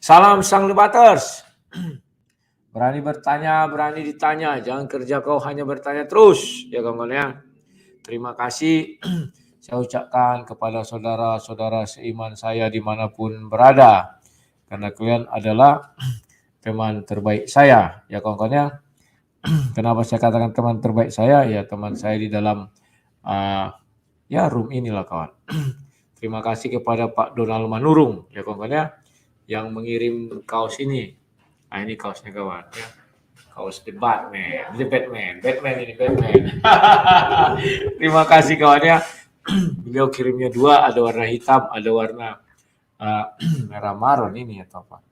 Salam sang debaters. Berani bertanya, berani ditanya. Jangan kerja kau hanya bertanya terus. Ya kawan-kawan ya. Terima kasih saya ucapkan kepada saudara-saudara seiman saya dimanapun berada. Karena kalian adalah teman terbaik saya. Ya kawan-kawan ya. Kenapa saya katakan teman terbaik saya? Ya teman saya di dalam room inilah kawan. Terima kasih kepada Pak Donald Manurung. Ya kawan-kawan ya. Yang mengirim kaos ini. Nah ini kaosnya kawan ya. Kaos The Batman. Batman ini Batman. Terima kasih kawan ya. Beliau kirimnya 2, ada warna hitam, ada warna merah maron ini atau apa.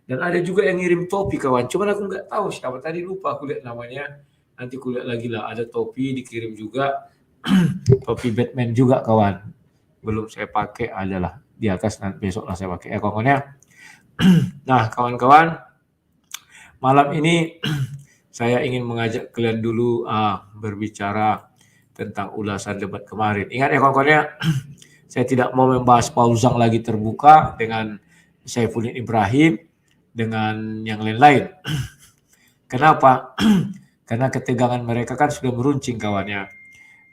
Dan ada juga yang ngirim topi kawan. Cuman aku nggak tahu siapa tadi, lupa aku lihat namanya. Nanti aku lihat lagi lah. Ada topi dikirim juga. Topi Batman juga kawan. Belum saya pakai, adalah di atas, nanti besok lah saya pakai ya kawan-kawan ya. Nah kawan-kawan, malam ini saya ingin mengajak kalian dulu berbicara tentang ulasan debat kemarin. Ingat ya kawan-kawan ya, saya tidak mau membahas Paul Zhang lagi terbuka dengan Saifuddin Ibrahim dengan yang lain-lain. Kenapa? Karena ketegangan mereka kan sudah meruncing kawannya.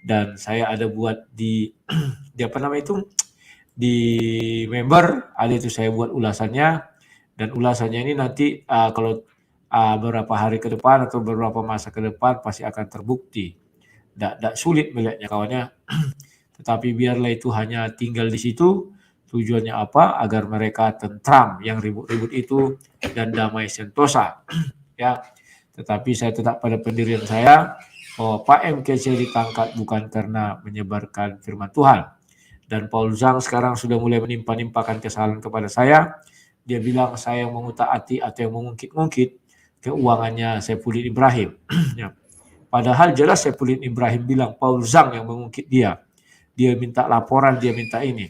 Dan saya ada buat di apa namanya itu, di member, ada itu saya buat ulasannya. Dan ulasannya ini nanti kalau beberapa hari ke depan atau beberapa masa ke depan pasti akan terbukti. Tidak sulit melihatnya kawannya. Tetapi biarlah itu hanya tinggal di situ. Tujuannya apa? Agar mereka tentram yang ribut-ribut itu dan damai sentosa. Ya. Tetapi saya tetap pada pendirian saya bahwa Pak MKC ditangkap bukan karena menyebarkan firman Tuhan. Dan Paul Zhang sekarang sudah mulai menimpa-nimpakan kesalahan kepada saya. Dia bilang saya yang mengutak-atik atau yang mengungkit-ungkit keuangannya Saifuddin Ibrahim. Ya. Padahal jelas Saifuddin Ibrahim bilang Paul Zhang yang mengungkit dia. Dia minta laporan, dia minta ini.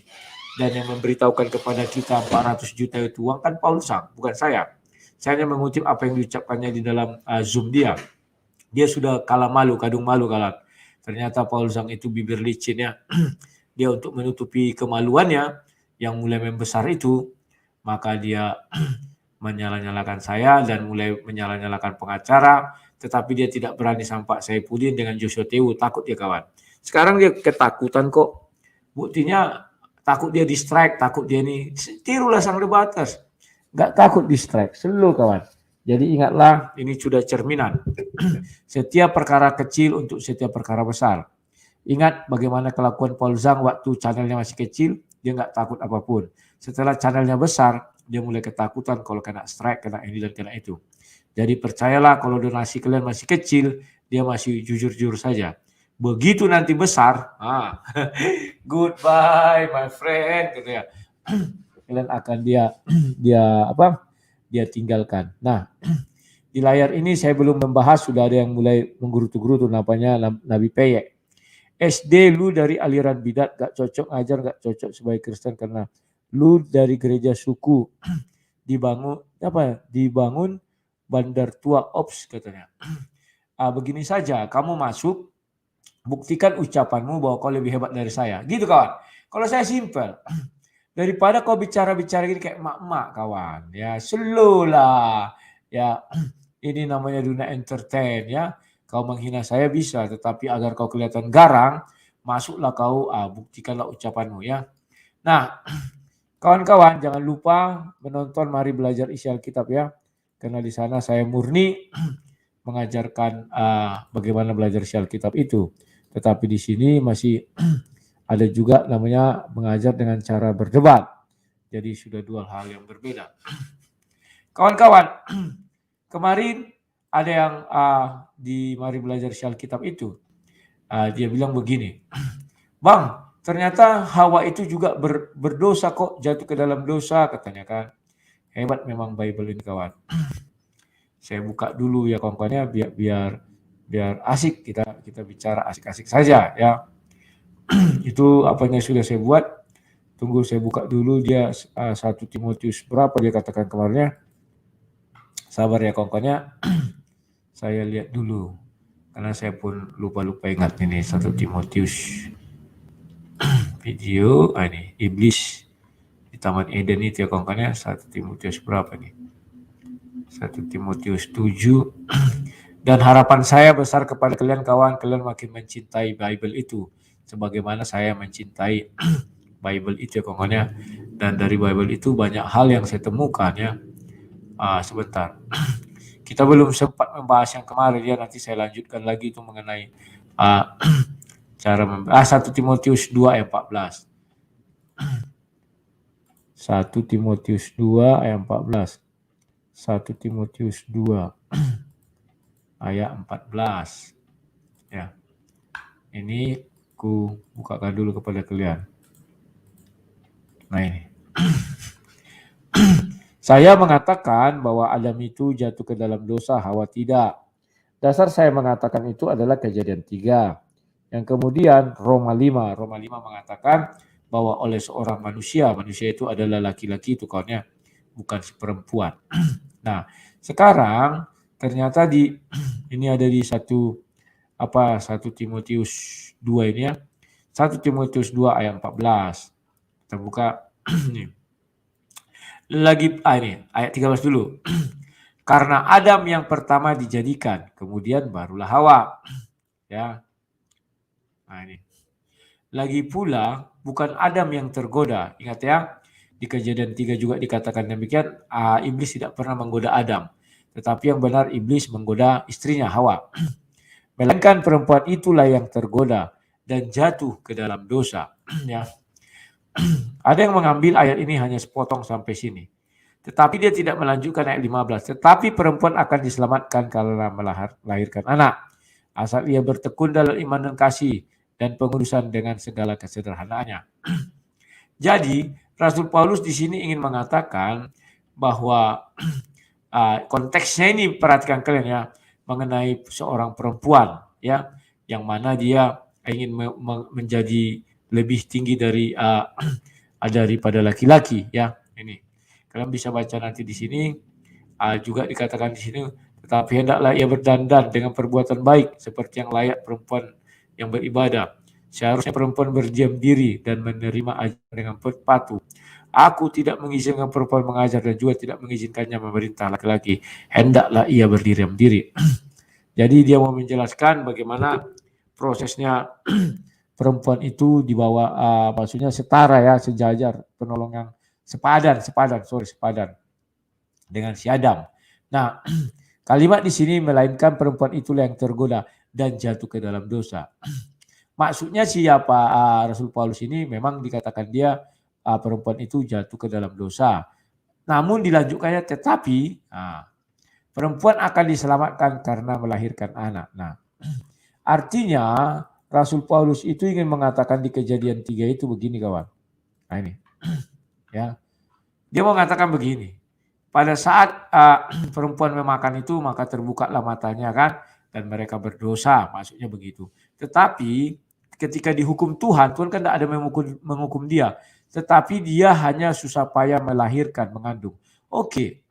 Dan yang memberitahukan kepada kita 400 juta itu uang kan Paul Zhang, bukan saya. Saya hanya mengutip apa yang diucapkannya di dalam Zoom dia. Dia sudah kalah malu, kadung malu kalah. Ternyata Paul Zhang itu bibir licin ya. Dia untuk menutupi kemaluannya yang mulai membesar itu, maka dia menyala-nyalakan saya dan mulai menyala-nyalakan pengacara, tetapi dia tidak berani sampai Saifuddin dengan Joshua Tewu, takut dia kawan. Sekarang dia ketakutan kok. Buktinya takut dia di strike, takut dia ini, tirulah sang debaters. Nggak takut di strike, selalu kawan. Jadi ingatlah, ini sudah cerminan. Setiap perkara kecil untuk setiap perkara besar. Ingat bagaimana kelakuan Paul Zhang waktu channelnya masih kecil, dia nggak takut apapun. Setelah channelnya besar, dia mulai ketakutan kalau kena strike, kena ini dan kena itu. Jadi percayalah kalau donasi kalian masih kecil, dia masih jujur-jujur saja. Begitu nanti besar, goodbye my friend, gitu ya. Kalian akan dia tinggalkan. Nah, di layar ini saya belum membahas, sudah ada yang mulai menggerutu-gerutu namanya Nabi Peyek. SD lu dari aliran bidat, gak cocok ngajar, gak cocok sebagai Kristen karena lu dari gereja suku, dibangun bandar tua ops katanya. Begini saja, kamu masuk, buktikan ucapanmu bahwa kau lebih hebat dari saya. Gitu kawan. Kalau saya simpel, daripada kau bicara-bicara gini kayak emak-emak kawan. Ya slow lah. Ya ini namanya dunia entertain ya. Kau menghina saya bisa, tetapi agar kau kelihatan garang, masuklah kau, buktikanlah ucapanmu ya. Nah, kawan-kawan jangan lupa menonton Mari Belajar Isi Alkitab ya. Karena di sana saya murni mengajarkan bagaimana belajar isi Alkitab itu. Tetapi di sini masih ada juga namanya mengajar dengan cara berdebat. Jadi sudah dua hal yang berbeda. Kawan-kawan, kemarin ada yang di Mari Belajar isi Alkitab itu, dia bilang begini, Bang, ternyata Hawa itu juga berdosa kok, jatuh ke dalam dosa katanya kan. Hebat memang Bible ini kawan. Saya buka dulu ya kawan-kawannya biar asik, kita bicara asik-asik saja ya. Itu apa yang sudah saya buat. Tunggu saya buka dulu dia 1 Timotius berapa dia katakan kemarinnya. Sabar ya kawan-kawannya. Saya lihat dulu karena saya pun lupa ingat ini 1 Timotius video ini iblis Taman Eden itu ya kawan-kawan ya. 1 Timotius berapa nih? 1 Timotius 7. Dan harapan saya besar kepada kalian kawan, kalian makin mencintai Bible itu. Sebagaimana saya mencintai Bible itu ya kawan-kawan ya. Dan dari Bible itu banyak hal yang saya temukan ya. Sebentar. Kita belum sempat membahas yang kemarin ya, nanti saya lanjutkan lagi itu mengenai cara 1 Timotius 2 ayat 14. 1 Timotius 2 ayat 14. 1 Timotius 2 ayat 14. Ya. Ini ku bukakan dulu kepada kalian. Nah ini. Saya mengatakan bahwa Adam itu jatuh ke dalam dosa, Hawa tidak. Dasar saya mengatakan itu adalah Kejadian 3. Yang kemudian Roma 5. Roma 5 mengatakan bahwa oleh seorang manusia itu adalah laki-laki itu kawannya, bukan si perempuan. Nah, sekarang ternyata ini ada di 1 Timotius 2 ini ya. 1 Timotius 2 ayat 14. Kita buka ini. Ini ayat 13 dulu. Karena Adam yang pertama dijadikan, kemudian barulah Hawa. Ya. Nah ini. Lagi pula bukan Adam yang tergoda. Ingat ya, di Kejadian 3 juga dikatakan demikian, iblis tidak pernah menggoda Adam. Tetapi yang benar iblis menggoda istrinya Hawa. Melainkan perempuan itulah yang tergoda dan jatuh ke dalam dosa. Ya. Ada yang mengambil ayat ini hanya sepotong sampai sini. Tetapi dia tidak melanjutkan ayat 15. Tetapi perempuan akan diselamatkan karena melahirkan anak. Asal ia bertekun dalam iman dan kasih dan pengurusan dengan segala kesederhanaannya. Jadi Rasul Paulus di sini ingin mengatakan bahwa konteksnya ini perhatikan kalian ya, mengenai seorang perempuan ya, yang mana dia ingin menjadi lebih tinggi daripada laki-laki ya. Ini kalian bisa baca nanti di sini, juga dikatakan di sini, tetapi hendaklah ia berdandan dengan perbuatan baik seperti yang layak perempuan yang beribadah. Seharusnya perempuan berdiam diri dan menerima ajaran dengan patuh. Aku tidak mengizinkan perempuan mengajar dan juga tidak mengizinkannya memerintah laki-laki. Hendaklah ia berdiam diri. Jadi dia mau menjelaskan bagaimana prosesnya perempuan itu dibawa, maksudnya setara ya, sejajar, penolong yang sepadan dengan si Adam. Nah, kalimat di sini melainkan perempuan itulah yang tergoda dan jatuh ke dalam dosa. Maksudnya siapa Rasul Paulus ini memang dikatakan dia perempuan itu jatuh ke dalam dosa. Namun dilanjutkannya tetapi perempuan akan diselamatkan karena melahirkan anak. Nah, artinya Rasul Paulus itu ingin mengatakan di Kejadian 3 itu begini kawan. Nah ini. Ya. Dia mau mengatakan begini. Pada saat perempuan memakan itu maka terbukalah matanya kan dan mereka berdosa, maksudnya begitu. Tetapi ketika dihukum Tuhan kan tidak ada menghukum dia. Tetapi dia hanya susah payah melahirkan, mengandung. Oke.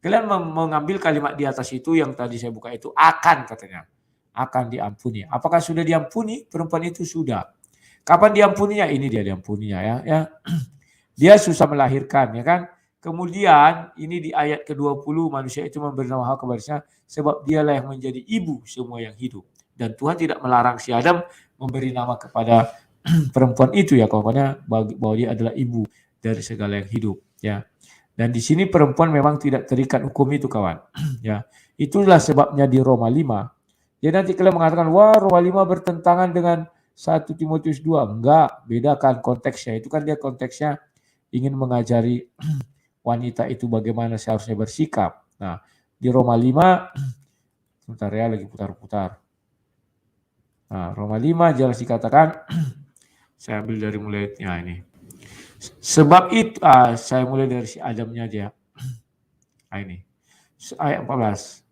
Kalian mengambil kalimat di atas itu yang tadi saya buka itu akan katanya. Akan diampuni. Apakah sudah diampuni? Perempuan itu sudah. Kapan diampuninya? Ini dia diampuninya ya. Dia susah melahirkan ya kan. Kemudian ini di ayat ke-20 manusia itu memberi nama Hawa kepadanya sebab dialah yang menjadi ibu semua yang hidup. Dan Tuhan tidak melarang si Adam memberi nama kepada perempuan itu ya kawan-kawannya, bahwa dia adalah ibu dari segala yang hidup ya. Dan di sini perempuan memang tidak terikat hukum itu kawan. Ya. Itulah sebabnya di Roma 5. Jadi nanti kalian mengatakan, wah Roma 5 bertentangan dengan 1 Timotius 2. Enggak, bedakan konteksnya. Itu kan dia konteksnya ingin mengajari wanita itu bagaimana seharusnya bersikap. Nah, di Roma 5, sebentar ya lagi putar-putar. Nah, Roma 5 jelas dikatakan, saya ambil dari mulainya ini. Sebab itu, saya mulai dari si Adamnya aja. Nah, ini. Ayat 14.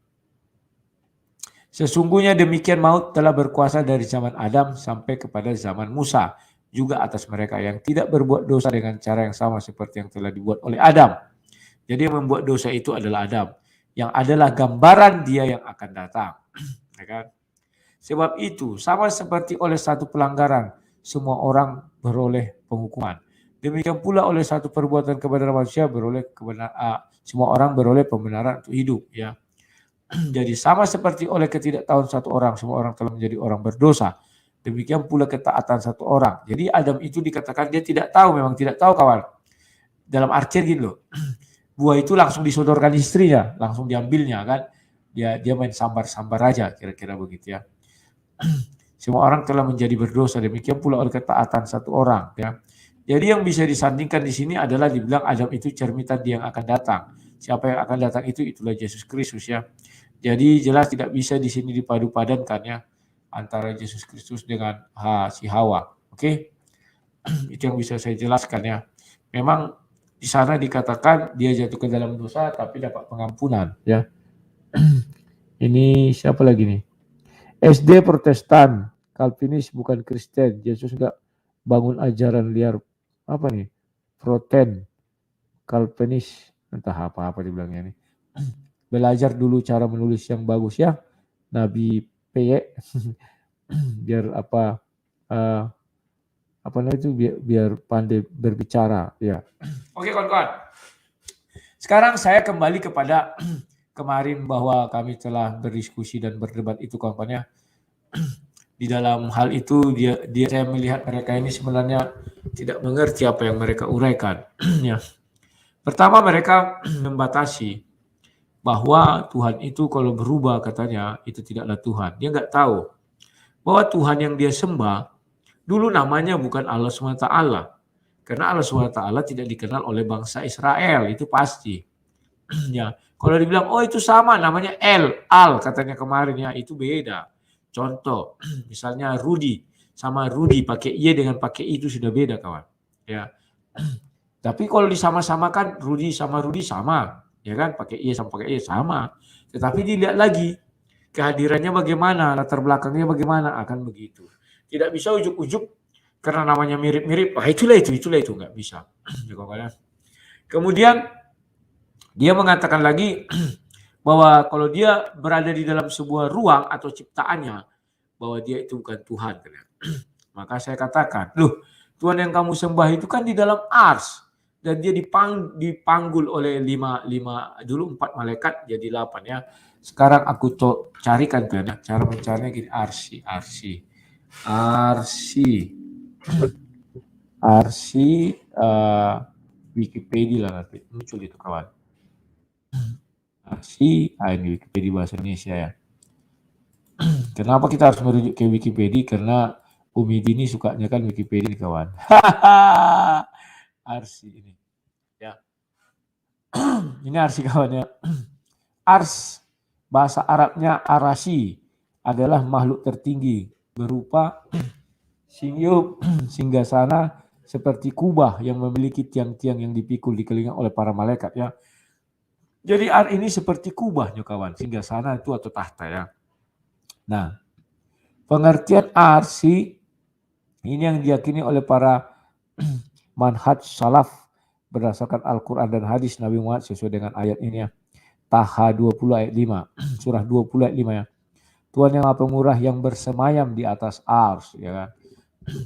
Sesungguhnya demikian maut telah berkuasa dari zaman Adam sampai kepada zaman Musa. Juga atas mereka yang tidak berbuat dosa dengan cara yang sama seperti yang telah dibuat oleh Adam. Jadi yang membuat dosa itu adalah Adam. Yang adalah gambaran dia yang akan datang. Ya kan? Sebab itu sama seperti oleh satu pelanggaran semua orang beroleh penghukuman. Demikian pula oleh satu perbuatan kebenaran manusia semua orang beroleh pembenaran untuk hidup, ya. Jadi sama seperti oleh ketidaktahuan satu orang, semua orang telah menjadi orang berdosa. Demikian pula ketaatan satu orang. Jadi Adam itu dikatakan dia tidak tahu, memang tidak tahu kawan. Dalam artian gini loh, buah itu langsung disodorkan istrinya, langsung diambilnya kan. Dia main sambar-sambar aja, kira-kira begitu ya. Semua orang telah menjadi berdosa, demikian pula oleh ketaatan satu orang, ya. Jadi yang bisa disandingkan di sini adalah dibilang Adam itu cerminan dia yang akan datang. Siapa yang akan datang itulah Yesus Kristus, ya. Jadi jelas tidak bisa di sini dipadu-padankan, ya, antara Yesus Kristus dengan si Hawa. Oke? Itu yang bisa saya jelaskan, ya. Memang di sana dikatakan dia jatuh ke dalam dosa tapi dapat pengampunan, ya. Ini siapa lagi nih? SD Protestan, Calvinis bukan Kristen. Yesus enggak bangun ajaran liar apa nih? Proten, Calvinis, entah apa dibilangnya nih. Belajar dulu cara menulis yang bagus ya, Nabi P. biar apa namanya itu biar pandai berbicara, ya. Oke kawan-kawan. Sekarang saya kembali kepada kemarin bahwa kami telah berdiskusi dan berdebat itu kawan-kawan, ya. Di dalam hal itu saya melihat mereka ini sebenarnya tidak mengerti apa yang mereka uraikan. Ya. Pertama mereka membatasi bahwa Tuhan itu kalau berubah katanya itu tidaklah Tuhan. Dia nggak tahu bahwa Tuhan yang dia sembah dulu namanya bukan Allah SWT. Karena Allah SWT tidak dikenal oleh bangsa Israel, itu pasti. Ya. Kalau dibilang oh itu sama namanya Al katanya kemarin, ya itu beda. Contoh, misalnya Rudi sama Rudi pakai Y dengan pakai I itu sudah beda kawan. Ya. Tapi kalau disama-samakan Rudi sama Rudi sama, ya kan? Pakai Y sama pakai Y sama. Tetapi dilihat lagi kehadirannya bagaimana, latar belakangnya bagaimana, akan begitu. Tidak bisa ujuk-ujuk karena namanya mirip-mirip, wah itulah itu, nggak bisa. Kemudian dia mengatakan lagi bahwa kalau dia berada di dalam sebuah ruang atau ciptaannya, bahwa dia itu bukan Tuhan. Maka saya katakan, loh Tuhan yang kamu sembah itu kan di dalam ars. Dan dia dipanggul oleh 4 malaikat jadi 8 ya. Sekarang aku carikan tuh ya. Cara mencarinya gini, arsi Wikipedia lah nanti muncul itu kawan. Ini Wikipedia bahasa Indonesia ya. Kenapa kita harus merujuk ke Wikipedia? Karena Umidi ini sukanya kan Wikipedia kawan. Arsi ini. Ya. Ini arsi kawan ya. Ars bahasa Arabnya arasi adalah makhluk tertinggi berupa singgasana seperti kubah yang memiliki tiang-tiang yang dipikul dikelilingi oleh para malaikat ya. Jadi ini seperti kubahnya kawan, singgasana itu atau tahta ya. Nah, pengertian arsi ini yang diyakini oleh para manhaj salaf berdasarkan Al-Quran dan hadis Nabi Muhammad sesuai dengan ayat ini ya. Taha 20 ayat 5, surah 20 ayat 5 ya. Tuhan yang Maha Pemurah yang bersemayam di atas ars ya kan.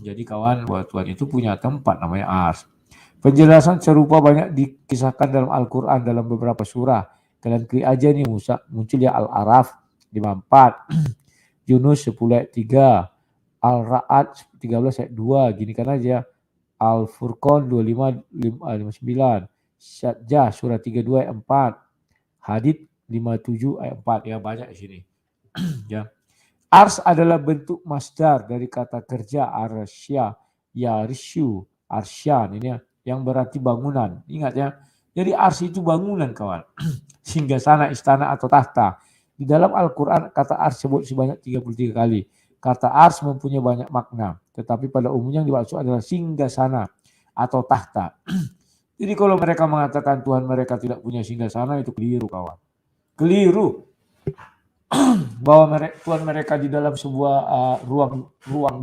Jadi kawan, bahwa Tuhan itu punya tempat namanya ars. Penjelasan serupa banyak dikisahkan dalam Al-Quran dalam beberapa surah. Kalian klik aja nih muncul ya Al-Araf 54, Yunus 10 ayat 3, Al-Ra'ad 13 ayat 2, gini kan aja. Al-Furqan 25 59, Syajjah surah 32 ayat 4, Hadid 57 ayat 4 ya, banyak di sini. Ya. Ars adalah bentuk masdar dari kata kerja arsya, yarisyu, arsyan ini ya, yang berarti bangunan. Ingat ya. Jadi ars itu bangunan kawan. Singgasana, istana atau tahta. Di dalam Al-Quran kata ars sebut sebanyak 33 kali. Kata ars mempunyai banyak makna. Tetapi pada umumnya yang dimaksud adalah singgasana atau tahta. Jadi kalau mereka mengatakan Tuhan mereka tidak punya singgasana itu keliru kawan. Keliru. Bahwa Tuhan mereka di dalam sebuah ruang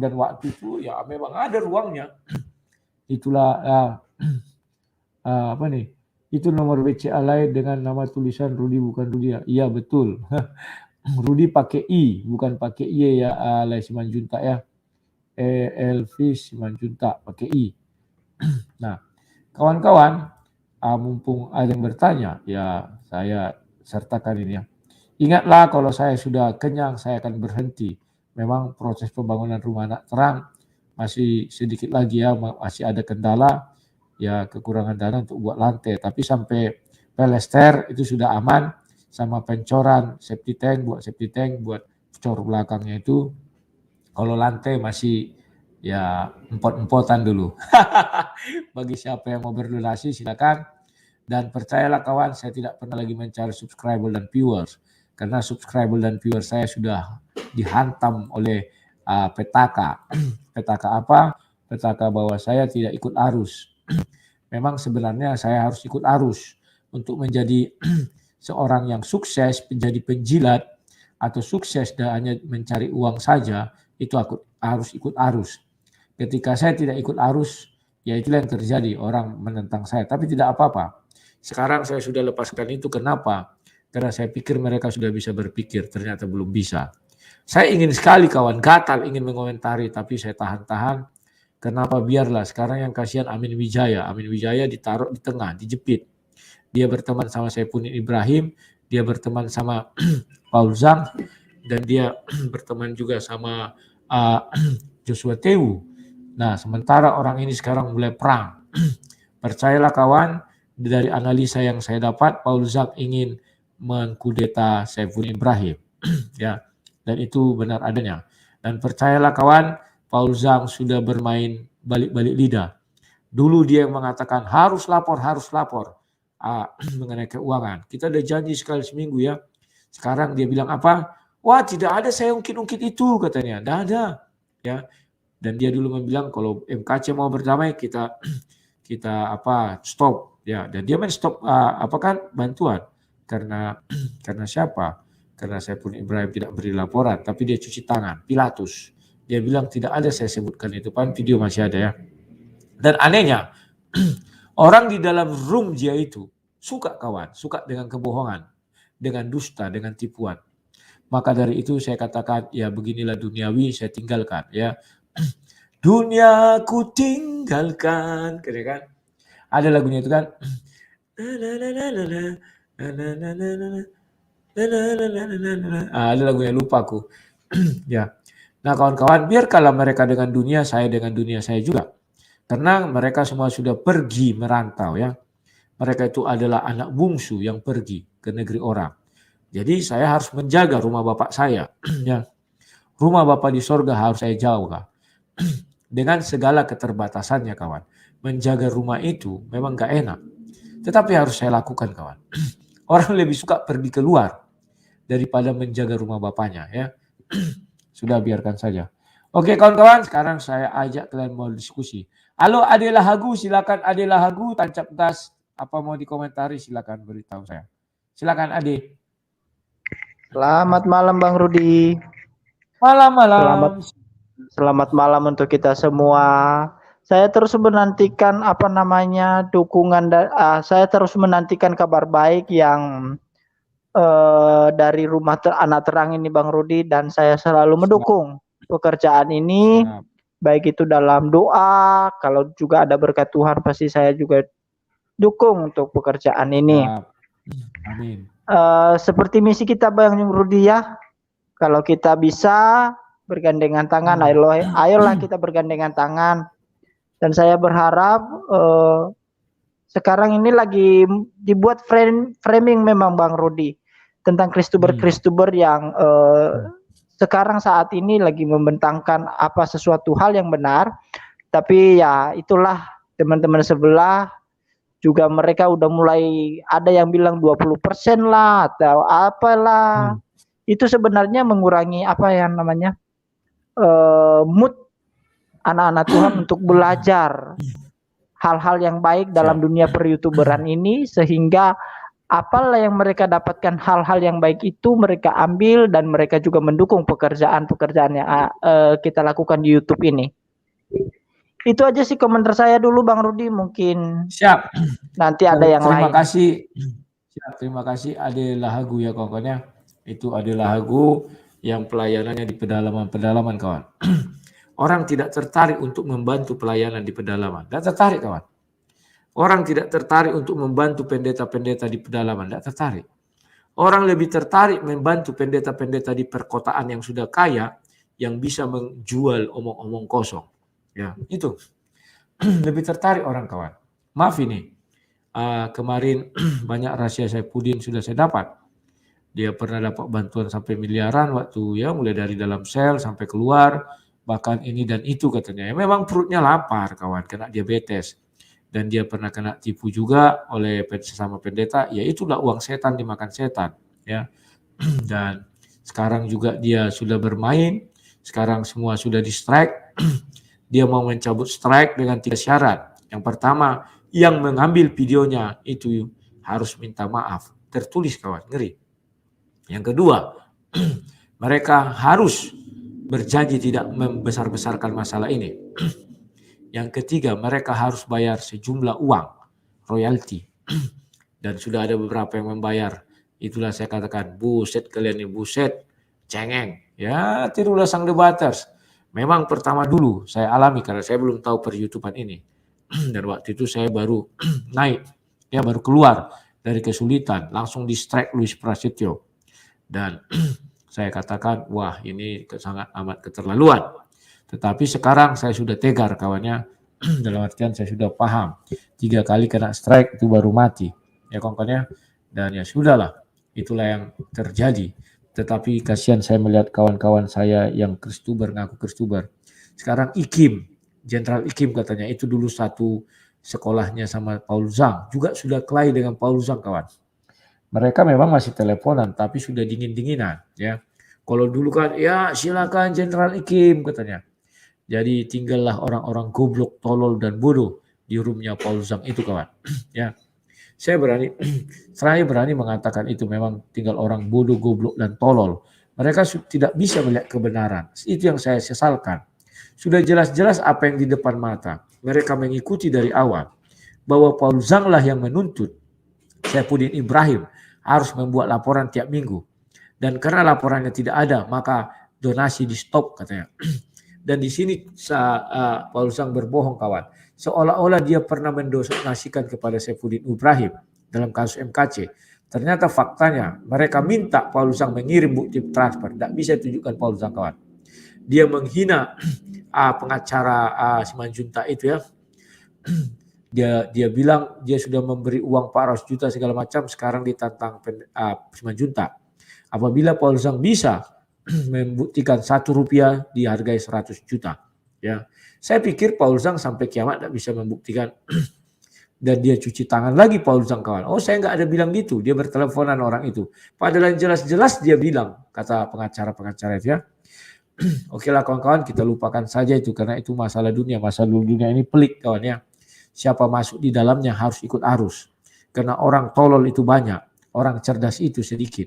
dan waktu itu ya memang ada ruangnya. Itulah apa nih? Itu nomor BCA lain dengan nama tulisan Rudi bukan Rudi ya. Iya betul. Rudi pakai I bukan pakai Y ya, Lai Simanjuntak ya. Elvis Simanjuntak pakai I. Nah, kawan-kawan, mumpung ada yang bertanya, ya saya sertakan ini ya. Ingatlah kalau saya sudah kenyang, saya akan berhenti. Memang proses pembangunan rumah anak terang masih sedikit lagi ya, masih ada kendala, ya kekurangan dana untuk buat lantai. Tapi sampai pelester itu sudah aman, sama pencoran septic tank, buat cor belakangnya itu. Kalau lantai masih ya empot-empotan dulu. Bagi siapa yang mau berdonasi silakan. Dan percayalah kawan, saya tidak pernah lagi mencari subscriber dan viewers. Karena subscriber dan viewers saya sudah dihantam oleh petaka. Petaka apa? Petaka bahwa saya tidak ikut arus. Memang sebenarnya saya harus ikut arus untuk menjadi seorang yang sukses, menjadi penjilat, atau sukses dan hanya mencari uang saja, itu aku harus ikut arus. Ketika saya tidak ikut arus, ya itulah yang terjadi, orang menentang saya. Tapi tidak apa-apa. Sekarang saya sudah lepaskan itu, kenapa? Karena saya pikir mereka sudah bisa berpikir, ternyata belum bisa. Saya ingin sekali kawan, gatal ingin mengomentari, tapi saya tahan-tahan. Kenapa? Biarlah, sekarang yang kasihan Amin Wijaya. Amin Wijaya ditaruh di tengah, dijepit. Dia berteman sama Saipudin Ibrahim, dia berteman sama Paul Zhang, dan dia berteman juga sama Joshua Tewu. Nah, sementara orang ini sekarang mulai perang. Percayalah kawan, dari analisa yang saya dapat, Paul Zhang ingin mengkudeta Saipudin Ibrahim. Ya, dan itu benar adanya. Dan percayalah kawan, Paul Zhang sudah bermain balik-balik lidah. Dulu dia yang mengatakan harus lapor mengenai keuangan. Kita udah janji sekali seminggu ya. Sekarang dia bilang apa? Wah, tidak ada saya ungkit-ungkit itu katanya. Tidak ada. Ya. Dan dia dulu bilang kalau MKC mau berdamai kita stop ya. Dan dia main stop bantuan karena siapa? Karena Saipudin Ibrahim tidak beri laporan, tapi dia cuci tangan. Pilatus. Dia bilang tidak ada saya sebutkan itu. Pan video masih ada ya. Dan anehnya orang di dalam room dia itu suka kawan, suka dengan kebohongan, dengan dusta, dengan tipuan. Maka dari itu saya katakan, ya beginilah duniawi, saya tinggalkan ya. Dunia ku tinggalkan, kan? Ada lagunya itu kan. Ada lagunya, lupa aku. Ya. Nah kawan-kawan, biarkanlah mereka dengan dunia, saya dengan dunia saya juga. Karena mereka semua sudah pergi merantau ya. Mereka itu adalah anak bungsu yang pergi ke negeri orang. Jadi saya harus menjaga rumah bapak saya. Ya. Rumah bapak di sorga harus saya jaga. Dengan segala keterbatasannya kawan. Menjaga rumah itu memang gak enak. Tetapi harus saya lakukan kawan. Orang lebih suka pergi keluar daripada menjaga rumah bapaknya ya. Sudah biarkan saja. Oke kawan-kawan, sekarang saya ajak kalian mau diskusi. Halo Adela Hagu, silakan Adela Hagu, tancap gas. Apa mau dikomentari silakan beritahu saya. Silakan Ade. Selamat malam Bang Rudi. Malam. Selamat malam untuk kita semua. Saya terus menantikan dukungan. Saya terus menantikan kabar baik yang dari rumah anak terang ini Bang Rudi, dan saya selalu mendukung pekerjaan ini. Baik itu dalam doa, kalau juga ada berkat Tuhan pasti saya juga dukung untuk pekerjaan ini. Amin. Seperti misi kita Bang Rudi ya, kalau kita bisa bergandengan tangan, ayolah kita bergandengan tangan. Dan saya berharap sekarang ini lagi dibuat framing memang Bang Rudi tentang Kristuber yang sekarang saat ini lagi membentangkan sesuatu hal yang benar. Tapi ya itulah, teman-teman sebelah juga mereka udah mulai ada yang bilang 20% lah atau apalah. Itu sebenarnya mengurangi mood anak-anak Tuhan untuk belajar hal-hal yang baik dalam dunia per-youtuberan ini, sehingga apalah yang mereka dapatkan hal-hal yang baik itu mereka ambil dan mereka juga mendukung pekerjaan-pekerjaan yang kita lakukan di YouTube ini. Itu aja sih komentar saya dulu Bang Rudi, mungkin siap. Nanti ada yang terima lain. Kasih. Siap, terima kasih adalah Hagu ya kawan-kawan. Itu adalah Hagu yang pelayanannya di pedalaman kawan. Orang tidak tertarik untuk membantu pelayanan di pedalaman. Tidak tertarik, kawan. Orang tidak tertarik untuk membantu pendeta-pendeta di pedalaman. Tidak tertarik. Orang lebih tertarik membantu pendeta-pendeta di perkotaan yang sudah kaya, yang bisa menjual omong-omong kosong. Ya, itu. Lebih tertarik orang, kawan. Maaf ini. Kemarin banyak rahasia Saifuddin sudah saya dapat. Dia pernah dapat bantuan sampai miliaran waktu ya, mulai dari dalam sel sampai keluar, bahkan ini dan itu katanya. Ya, memang perutnya lapar, kawan, kena diabetes. Dan dia pernah kena tipu juga oleh sesama pendeta, ya itulah uang setan dimakan setan, ya. Dan sekarang juga dia sudah bermain, sekarang semua sudah di strike. Dia mau mencabut strike dengan 3 syarat. Yang pertama, yang mengambil videonya itu harus minta maaf, tertulis, kawan, ngeri. Yang kedua, mereka harus berjanji tidak membesar-besarkan masalah ini. Yang ketiga, mereka harus bayar sejumlah uang, royalti. Dan sudah ada beberapa yang membayar. Itulah saya katakan, buset kalian ini, buset, cengeng. Ya, tirulah sang debaters. Memang pertama dulu saya alami karena saya belum tahu per YouTubean ini. Dan waktu itu saya baru naik, ya baru keluar dari kesulitan, langsung di strike Luis Prasetyo. Dan saya katakan, wah ini sangat amat keterlaluan. Tetapi sekarang saya sudah tegar, kawannya. Dalam artian saya sudah paham. 3 kali kena strike itu baru mati. Ya kawan-kawannya. Dan ya sudahlah. Itulah yang terjadi. Tetapi kasihan saya melihat kawan-kawan saya yang Kristuber, ngaku Kristuber. Sekarang IKIM, Jenderal IKIM katanya. Itu dulu satu sekolahnya sama Paul Zhang. Juga sudah kelahi dengan Paul Zhang, kawan. Mereka memang masih teleponan, tapi sudah dingin-dinginan. Ya. Kalau dulu kan, ya silakan Jenderal IKIM katanya. Jadi tinggallah orang-orang goblok, tolol, dan bodoh di roomnya Paul Zhang itu, kawan. Ya, saya berani mengatakan itu memang tinggal orang bodoh, goblok, dan tolol. Mereka tidak bisa melihat kebenaran. Itu yang saya sesalkan. Sudah jelas-jelas apa yang di depan mata. Mereka mengikuti dari awal bahwa Paul Zhang lah yang menuntut Saifuddin Ibrahim harus membuat laporan tiap minggu. Dan karena laporannya tidak ada, maka donasi di stop katanya. Dan di sini Paul Zhang berbohong, kawan. Seolah-olah dia pernah mendonasikan kepada Saifuddin Ibrahim dalam kasus MKC. Ternyata faktanya mereka minta Paul Zhang mengirim bukti transfer. Tidak bisa tunjukkan Paul Zhang, kawan. Dia menghina pengacara Simanjuntak itu ya. Dia bilang dia sudah memberi uang 400 juta segala macam, sekarang ditantang Simanjuntak. Apabila Paul Zhang bisa membuktikan 1 rupiah dihargai 100 juta. Ya, saya pikir Paul Zhang sampai kiamat tidak bisa membuktikan. Dan dia cuci tangan lagi Paul Zhang, kawan. Oh, saya nggak ada bilang gitu. Dia berteleponan orang itu. Padahal jelas-jelas dia bilang, kata pengacara itu ya. Oke lah kawan-kawan, kita lupakan saja itu karena itu masalah dunia. Masalah dunia ini pelik, kawan ya. Siapa masuk di dalamnya harus ikut arus. Karena orang tolol itu banyak, orang cerdas itu sedikit.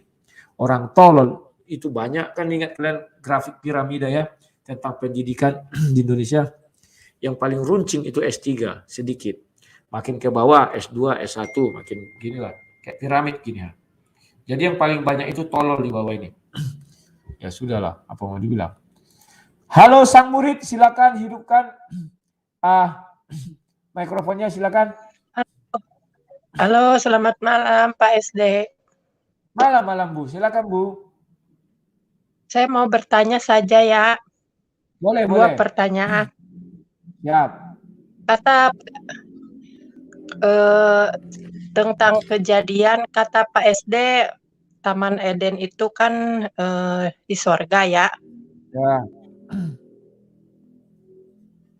Orang tolol itu banyak, kan ingat kalian grafik piramida ya tentang pendidikan di Indonesia. Yang paling runcing itu S3 sedikit, makin ke bawah S2, S1 makin gini lah, kayak piramid gini ya. Jadi yang paling banyak itu tolol di bawah ini. Ya sudahlah, apa mau dibilang. Halo sang murid, silakan hidupkan mikrofonnya, silakan. Halo, selamat malam Pak SD. Malam Bu, silakan Bu. Saya mau bertanya saja ya. Boleh. 2 pertanyaan. Siap. Kata tentang kejadian, kata Pak SD, Taman Eden itu kan di sorga ya. Ya.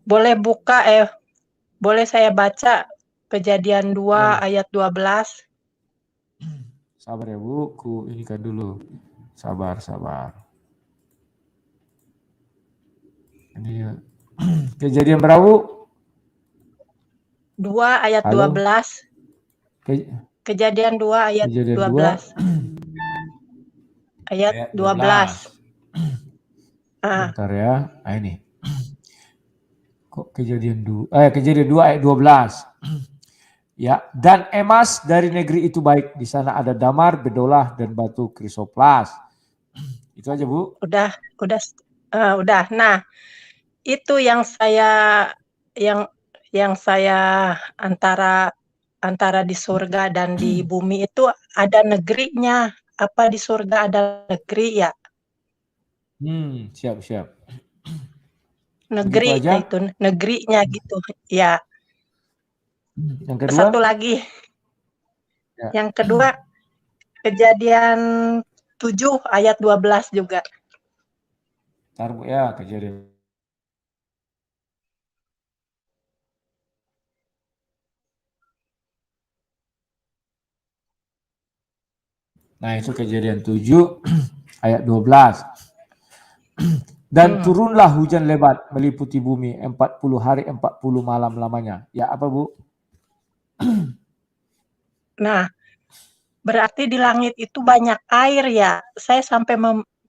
Boleh saya baca Kejadian 2 ayat 12? Sabar ya Bu, ini kan dulu. Sabar. Ini Kejadian berapa Bu? 2 ayat Halo? 12. Kejadian 2 ayat Kejadian 12. 2. Ayat 12. Bentar ya. Ini. Kok Kejadian 2 ayat 12. Ya, dan emas dari negeri itu baik. Di sana ada damar, bedolah, dan batu krisoplas. Itu aja Bu. Udah. Nah, Itu yang saya antara di surga dan di bumi itu ada negerinya. Apa di surga ada negeri ya? Siap. Begitu Negeri aja. itu negerinya gitu. Ya, Yang kedua? satu lagi. Ya. Yang kedua Kejadian 7 ayat 12 juga. Ntar Bu ya, kejadian. Nah, itu kejadian 7 ayat 12. Dan turunlah hujan lebat meliputi bumi 40 hari 40 malam lamanya. Ya apa Bu? Nah, berarti di langit itu banyak air ya. Saya sampai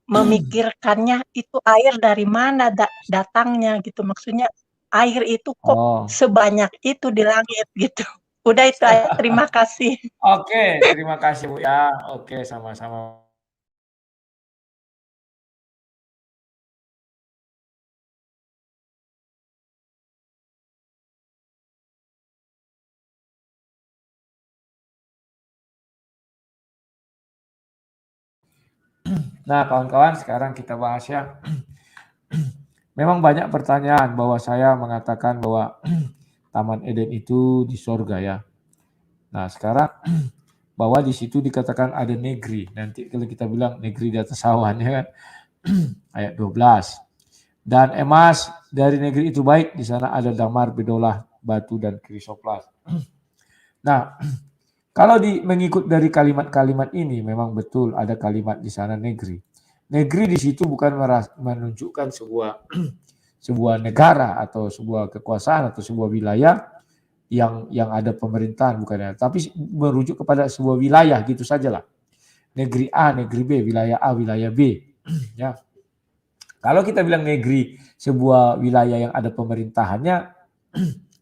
memikirkannya itu air dari mana datangnya gitu. Maksudnya air itu kok Oh. sebanyak itu di langit gitu. Udah itu aja, terima kasih. Oke, terima kasih Bu ya. Oke, sama-sama. Nah, kawan-kawan, sekarang kita bahas ya. Memang banyak pertanyaan bahwa saya mengatakan bahwa Taman Eden itu di sorga ya. Nah, sekarang bahwa di situ dikatakan ada negeri. Nanti kalau kita bilang negeri di atas awan ya kan. Ayat 12. Dan emas dari negeri itu baik, di sana ada damar, bedolah, batu dan krisoplas. Nah, kalau mengikut dari kalimat-kalimat ini memang betul ada kalimat di sana negeri. Negeri di situ bukan menunjukkan sebuah negara atau sebuah kekuasaan atau sebuah wilayah yang ada pemerintahan bukannya, tapi merujuk kepada sebuah wilayah gitu sajalah. Negeri A, negeri B, wilayah A, wilayah B. Ya. Kalau kita bilang negeri sebuah wilayah yang ada pemerintahannya,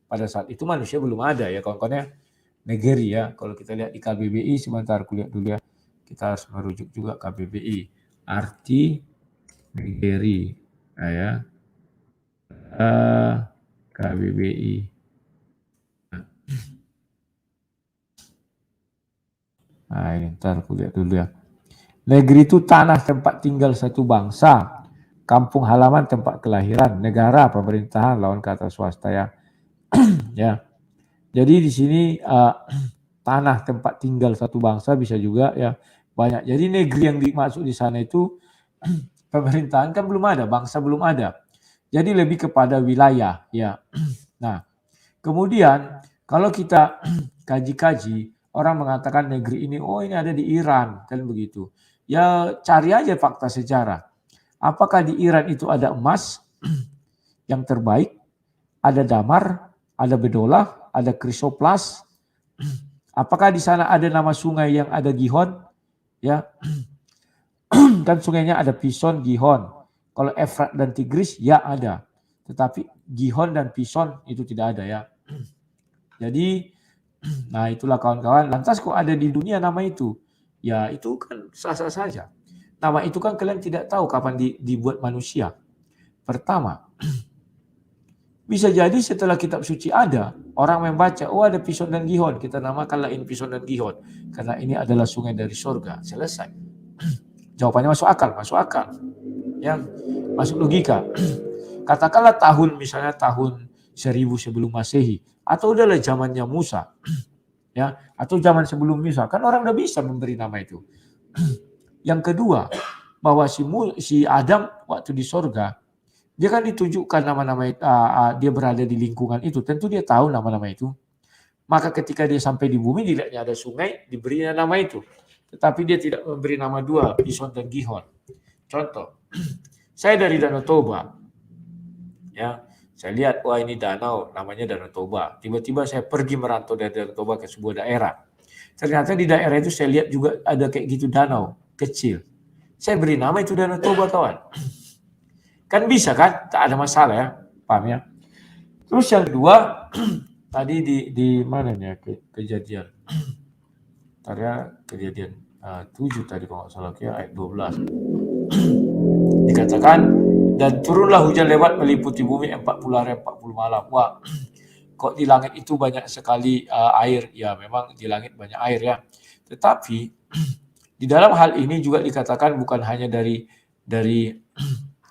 pada saat itu manusia belum ada ya kawan-kawan ya. Negeri ya. Kalau kita lihat di KBBI, sebentar aku lihat dulu ya. Kita harus merujuk juga KBBI. Arti negeri. Nah, ya. KBBI. Nah, ini ntar aku lihat dulu ya. Negeri itu tanah tempat tinggal satu bangsa. Kampung halaman tempat kelahiran. Negara, pemerintahan, lawan kata swasta ya. Ya. Jadi di sini tanah tempat tinggal satu bangsa bisa juga ya banyak. Jadi negeri yang dimaksud di sana itu pemerintahan kan belum ada, bangsa belum ada. Jadi lebih kepada wilayah ya. Nah, kemudian kalau kita kaji-kaji, orang mengatakan negeri ini, oh ini ada di Iran, kan begitu. Ya cari aja fakta sejarah. Apakah di Iran itu ada emas yang terbaik, ada damar, ada bedolah, ada krisoplas. Apakah di sana ada nama sungai yang ada Gihon? Ya, kan sungainya ada Pison, Gihon. Kalau Efrat dan Tigris ya ada. Tetapi Gihon dan Pison itu tidak ada ya. Jadi, nah itulah kawan-kawan. Lantas kok ada di dunia nama itu? Ya itu kan sah-sah saja. Nama itu kan kalian tidak tahu kapan dibuat manusia. Pertama, bisa jadi setelah kitab suci ada, orang membaca, oh ada Pison dan Gihon, kita namakanlah ini Pison dan Gihon. Karena ini adalah sungai dari surga. Selesai. Jawabannya masuk akal, Ya, masuk logika. Katakanlah misalnya tahun 1000 sebelum Masehi, atau udahlah zamannya Musa. Ya, atau zaman sebelum Musa, kan orang udah bisa memberi nama itu. Yang kedua, bahwa si Adam waktu di surga, dia kan ditunjukkan nama-nama dia berada di lingkungan itu, tentu dia tahu nama-nama itu. Maka ketika dia sampai di bumi, dilihatnya ada sungai, diberinya nama itu. Tetapi dia tidak memberi nama dua, Pison dan Gihon. Contoh, saya dari Danau Toba. Ya, saya lihat, wah ini danau, namanya Danau Toba. Tiba-tiba saya pergi merantau dari Danau Toba ke sebuah daerah. Ternyata di daerah itu saya lihat juga ada kayak gitu danau, kecil. Saya beri nama itu Danau Toba, kawan. Kan bisa kan? Tak ada masalah ya. Paham ya? Terus yang kedua, tadi di mana ya kejadian? Ntar ya, kejadian 7 tadi kalau nggak salah ya, ayat 12. Dikatakan Dan turunlah hujan lebat meliputi bumi 40 hari 40 malam. Wah, kok di langit itu banyak sekali air. Ya memang di langit banyak air ya. Tetapi di dalam hal ini juga dikatakan bukan hanya dari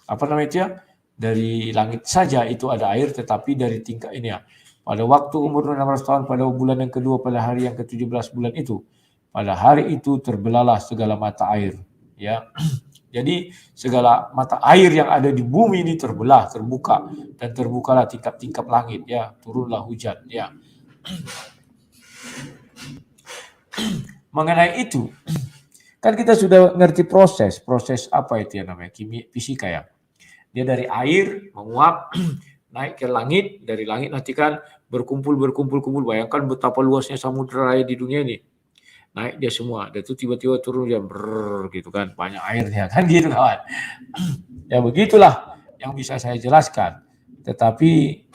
apa namanya itu ya, dari langit saja itu ada air, tetapi dari tingkat ini ya. Pada waktu umur 600 tahun pada bulan yang kedua pada hari yang ke-17 bulan itu, pada hari itu terbelahlah segala mata air ya. Jadi segala mata air yang ada di bumi ini terbelah, terbuka, dan terbukalah tingkap-tingkap langit ya, turunlah hujan ya. Mengenai itu, kan kita sudah ngerti proses apa itu ya namanya kimia fisika ya. Dia dari air menguap naik ke langit, dari langit nanti kan berkumpul. Bayangkan betapa luasnya samudera raya di dunia ini. Naik dia semua, dan itu tiba-tiba turun dia gitu kan, banyak airnya kan gitu kawan. Ya begitulah yang bisa saya jelaskan. Tetapi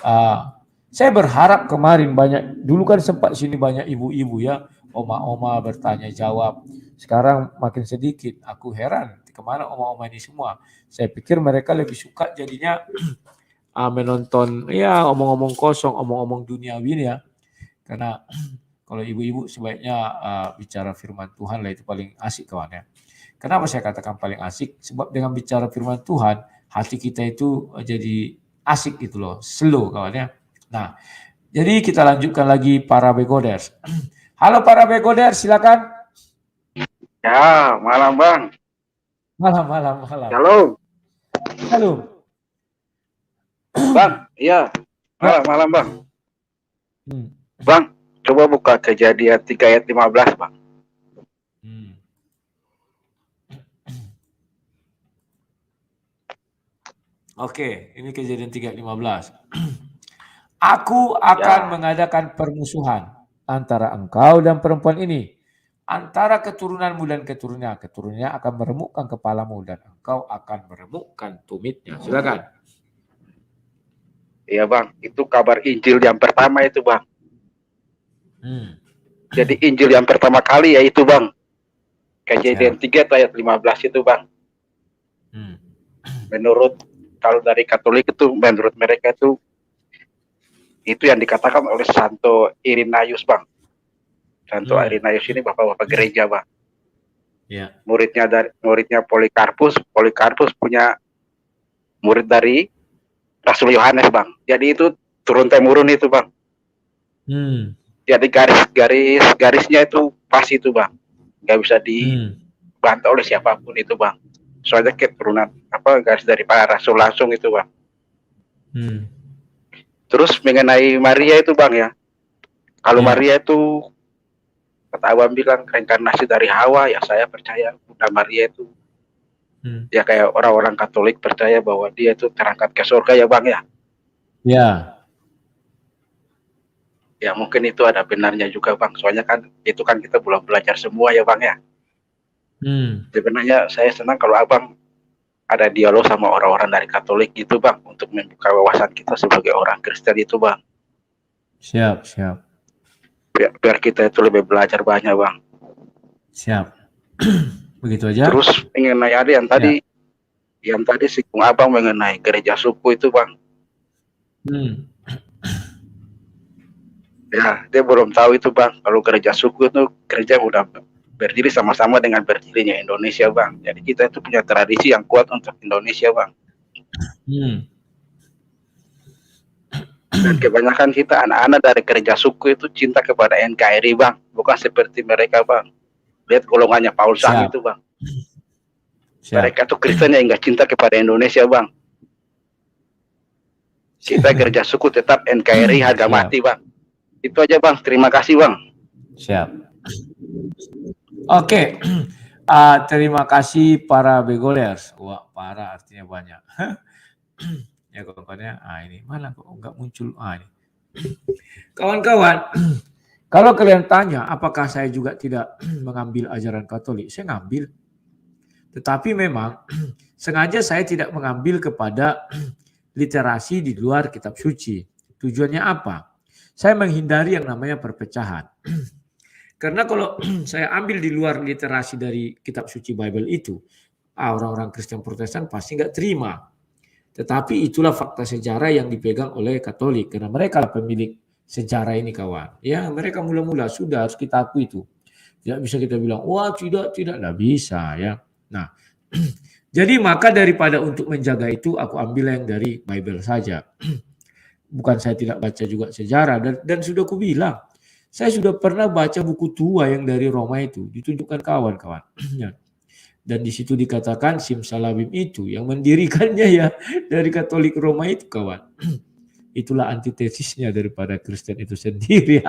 saya berharap kemarin banyak, dulu kan sempat sini banyak ibu-ibu ya, oma-oma bertanya jawab. Sekarang makin sedikit, aku heran kemana oma-oma ini semua. Saya pikir mereka lebih suka jadinya menonton ya omong-omong kosong, omong-omong duniawi ya. Karena kalau ibu-ibu sebaiknya bicara firman Tuhan lah, itu paling asik kawan ya. Kenapa saya katakan paling asik? Sebab dengan bicara firman Tuhan, hati kita itu jadi asik gitu loh, slow kawan ya. Nah, jadi kita lanjutkan lagi para begoders. Halo para begoders, silakan. Ya, malam Bang. Malam. Halo. Halo. Bang, iya. Malam Bang. Hmm. Bang, coba buka Kejadian 3 ayat 15 Bang. Oke, ini Kejadian 3:15. Aku akan mengadakan permusuhan antara engkau dan perempuan ini, antara keturunanmu dan keturunannya akan meremukkan kepalamu dan engkau akan meremukkan tumitnya. Silakan. Iya Bang, itu kabar Injil yang pertama itu Bang. Jadi Injil yang pertama kali ya itu Bang. Kejadian 3 ayat 15 itu Bang. Menurut kalau dari Katolik itu, menurut mereka itu yang dikatakan oleh Santo Irenaeus Bang. Santo Irenaeus ini bapak-bapak gereja Bang. Ya. Muridnya Polikarpus punya murid dari Rasul Yohanes Bang. Jadi itu turun temurun itu Bang. Jadi garisnya itu pas itu Bang. Nggak bisa dibantah oleh siapapun itu Bang. Soalnya keturunan garis dari para rasul langsung itu Bang. Terus mengenai Maria itu Bang ya. Kalau Maria itu kata Abang bilang reinkarnasi dari Hawa, ya saya percaya Bunda Maria itu ya kayak orang-orang Katolik percaya bahwa dia itu terangkat ke surga ya Bang ya. Ya. Ya mungkin itu ada benarnya juga Bang. Soalnya kan itu kan kita belum belajar semua ya Bang ya. Sebenarnya saya senang kalau Abang ada dialog sama orang-orang dari Katolik gitu Bang, untuk membuka wawasan kita sebagai orang Kristen itu Bang. Siap. Biar kita itu lebih belajar banyak Bang. Siap. Begitu aja. Terus mengenai ada yang tadi singgung Abang mengenai gereja suku itu Bang. Ya, dia belum tahu itu Bang. Kalau gereja suku itu gereja udah berdiri sama-sama dengan berdirinya Indonesia Bang. Jadi kita itu punya tradisi yang kuat untuk Indonesia Bang. Dan kebanyakan kita anak-anak dari gereja suku itu cinta kepada NKRI Bang. Bukan seperti mereka Bang. Lihat golongannya Paul Sang itu Bang. Mereka tuh Kristen yang nggak cinta kepada Indonesia Bang. Kita gereja suku tetap NKRI harga mati Bang. Itu aja Bang. Terima kasih Bang. Siap. Oke. Terima kasih para begolers. Wah, para artinya banyak. Ya kawan-kawannya. Ini mana kok nggak muncul? Ini. Kawan-kawan, kalau kalian tanya apakah saya juga tidak mengambil ajaran Katolik, saya ngambil. Tetapi memang sengaja saya tidak mengambil kepada literasi di luar kitab suci. Tujuannya apa? Saya menghindari yang namanya perpecahan. Karena kalau saya ambil di luar literasi dari kitab suci Bible itu, orang-orang Kristen Protestan pasti nggak terima. Tetapi itulah fakta sejarah yang dipegang oleh Katolik karena mereka lah pemilik sejarah ini kawan. Ya, mereka mula-mula sudah harus kita akui itu. Tidak bisa kita bilang, wah tidak, tidak bisa ya. Nah, jadi maka daripada untuk menjaga itu, aku ambil yang dari Bible saja. Bukan saya tidak baca juga sejarah dan sudah aku bilang, saya sudah pernah baca buku tua yang dari Roma itu, ditunjukkan kawan-kawan. Dan di situ dikatakan Simsalabim itu yang mendirikannya ya dari Katolik Roma itu kawan. Itulah antitesisnya daripada Kristen itu sendiri.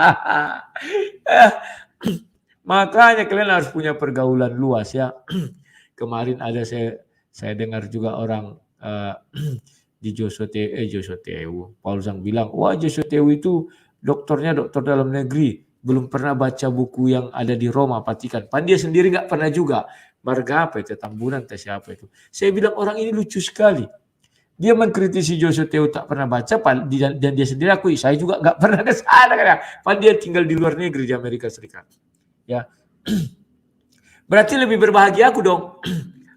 Makanya kalian harus punya pergaulan luas ya. Kemarin ada saya dengar juga orang di Joshua Paul Zhang bilang, wah Joshua itu dokter dalam negeri, belum pernah baca buku yang ada di Roma, Vatikan. Dia sendiri nggak pernah juga. Marga apa itu, Tambunan atau siapa itu. Saya bilang orang ini lucu sekali. Dia mengkritisi Joshua tak pernah baca, dan dia sendiri akui, saya juga nggak pernah ke sana. Padahal dia tinggal di luar negeri di Amerika Serikat. Ya, berarti lebih berbahagia aku dong.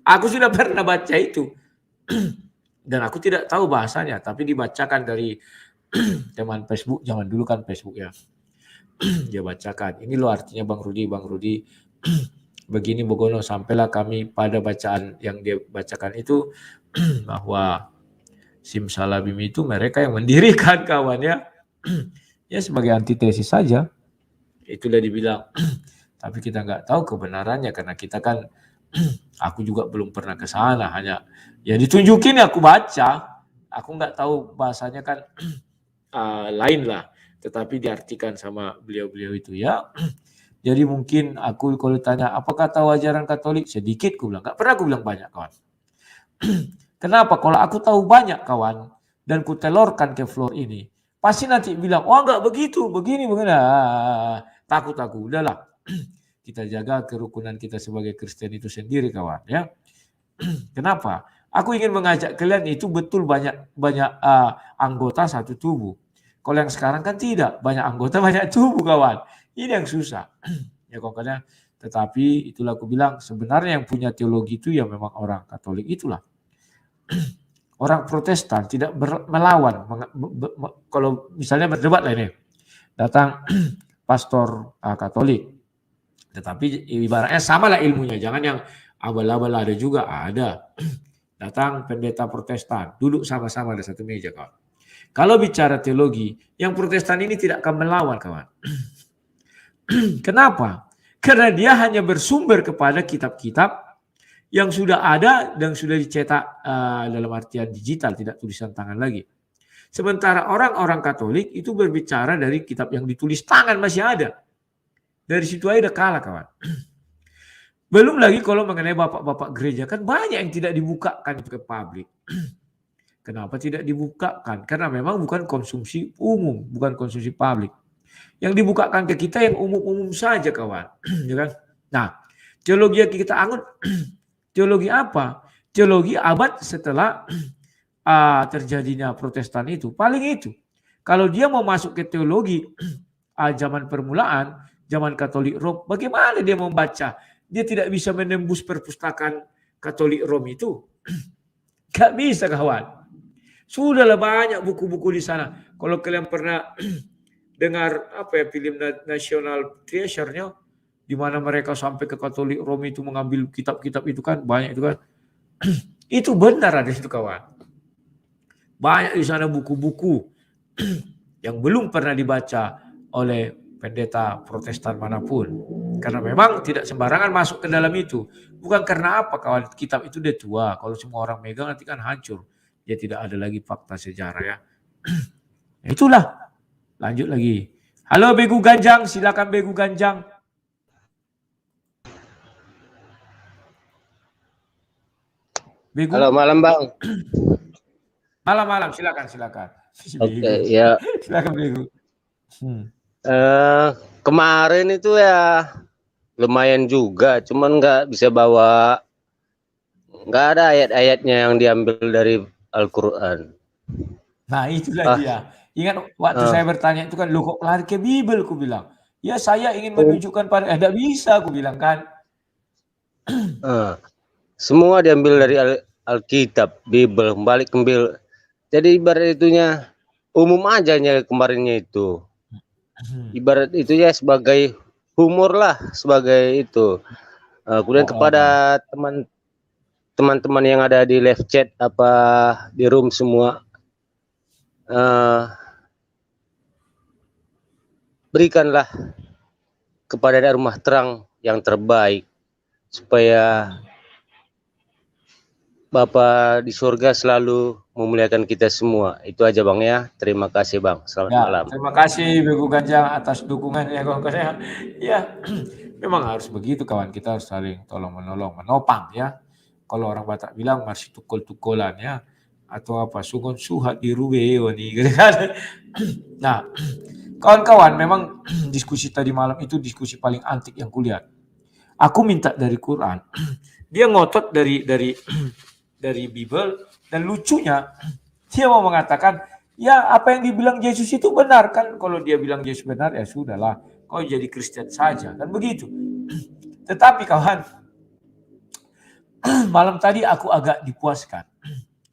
Aku sudah pernah baca itu. Dan aku tidak tahu bahasanya, tapi dibacakan dari teman Facebook, zaman dulu kan Facebook ya. Dia bacakan, ini loh artinya Bang Rudi. Begini Bogono, sampailah kami pada bacaan yang dia bacakan itu bahwa Simsalabim itu mereka yang mendirikan kawan ya. Ya sebagai antitesis saja. Itulah dibilang. Tapi kita nggak tahu kebenarannya karena kita kan aku juga belum pernah ke sana, hanya ya ditunjukin aku baca. Aku nggak tahu bahasanya kan lain lah, tetapi diartikan sama beliau-beliau itu ya. Jadi mungkin aku kalau tanya apakah tahu ajaran Katolik, sedikit aku bilang, nggak pernah aku bilang banyak kawan. Kenapa? Kalau aku tahu banyak kawan dan ku telorkan ke floor ini, pasti nanti bilang, oh enggak begitu, begini. Takut aku, udahlah. Kita jaga kerukunan kita sebagai Kristen itu sendiri kawan ya. Kenapa? Aku ingin mengajak kalian itu betul banyak anggota satu tubuh. Kalau yang sekarang kan tidak, banyak anggota banyak tubuh kawan. Ini yang susah. Ya kawan. Tetapi itulah aku bilang sebenarnya yang punya teologi itu ya memang orang Katolik itulah. Orang Protestan tidak melawan. Kalau misalnya berdebat lah ini, datang pastor Katolik, tetapi ibaratnya sama lah ilmunya, jangan yang abal-abal, ada juga ada. Datang pendeta Protestan, duduk sama-sama di satu meja kawan. Kalau bicara teologi, yang Protestan ini tidak akan melawan kawan. Kenapa? Karena dia hanya bersumber kepada kitab-kitab yang sudah ada dan sudah dicetak dalam artian digital, tidak tulisan tangan lagi. Sementara orang-orang Katolik itu berbicara dari kitab yang ditulis tangan masih ada. Dari situ aja udah kalah kawan. Belum lagi kalau mengenai bapak-bapak gereja, kan banyak yang tidak dibukakan ke publik. Kenapa tidak dibukakan? Karena memang bukan konsumsi umum, bukan konsumsi publik. Yang dibukakan ke kita yang umum-umum saja kawan. Ya kan? Nah, teologi yang kita anut, teologi apa? Teologi abad setelah terjadinya Protestan itu. Paling itu. Kalau dia mau masuk ke teologi zaman permulaan, zaman Katolik Rom, bagaimana dia membaca? Dia tidak bisa menembus perpustakaan Katolik Rom itu. Gak bisa kawan. Sudahlah banyak buku-buku di sana. Kalau kalian pernah dengar film National Treasure-nya, di mana mereka sampai ke Katolik Rom itu mengambil kitab-kitab itu kan, banyak itu kan. Itu benar ada itu kawan. Banyak di sana buku-buku yang belum pernah dibaca oleh pendeta Protestan manapun. Karena memang tidak sembarangan masuk ke dalam itu. Bukan karena apa kawan, kitab itu udah tua. Kalau semua orang megang nanti kan hancur. Dia tidak ada lagi fakta sejarah ya. Itulah. Lanjut lagi. Halo Begu Ganjang, silakan Begu Ganjang. Begu. Halo malam Bang. Malam, silakan. Oke, ya. Silakan Begu. Kemarin itu ya lumayan juga, cuman nggak bisa bawa, nggak ada ayat-ayatnya yang diambil dari Al-Quran. Nah itulah dia. Ingat waktu saya bertanya itu kan, lu kok lari ke Bible, aku bilang. Ya saya ingin menunjukkan pada, tidak bisa, aku bilang kan. Semua diambil dari Alkitab, Bible, balik Jadi ibarat itunya umum aja kemarinnya itu. Ibarat itu ya sebagai humor lah, sebagai itu. Kemudian kepada teman-teman yang ada di live chat apa di room semua, berikanlah kepada rumah terang yang terbaik supaya Bapa di surga selalu memuliakan kita semua. Itu aja Bang ya. Terima kasih Bang. Selamat malam. Terima kasih Bego Ganjang atas dukungannya kawan-kawan. Ya, memang harus begitu kawan. Kita harus saling tolong menolong, menopang ya. Kalau orang Batak bilang masih tukul-tukulan ya, atau apa sungon suhat di rubeo nih gitu kan. Nah, kawan-kawan, memang diskusi tadi malam itu diskusi paling antik yang kulihat. Aku minta dari Quran. Dia ngotot dari Bible, dan lucunya dia mau mengatakan ya apa yang dibilang Yesus itu benar kan. Kalau dia bilang Yesus benar ya sudahlah, kau jadi Kristen saja kan begitu. Tetapi kawan, malam tadi aku agak dipuaskan.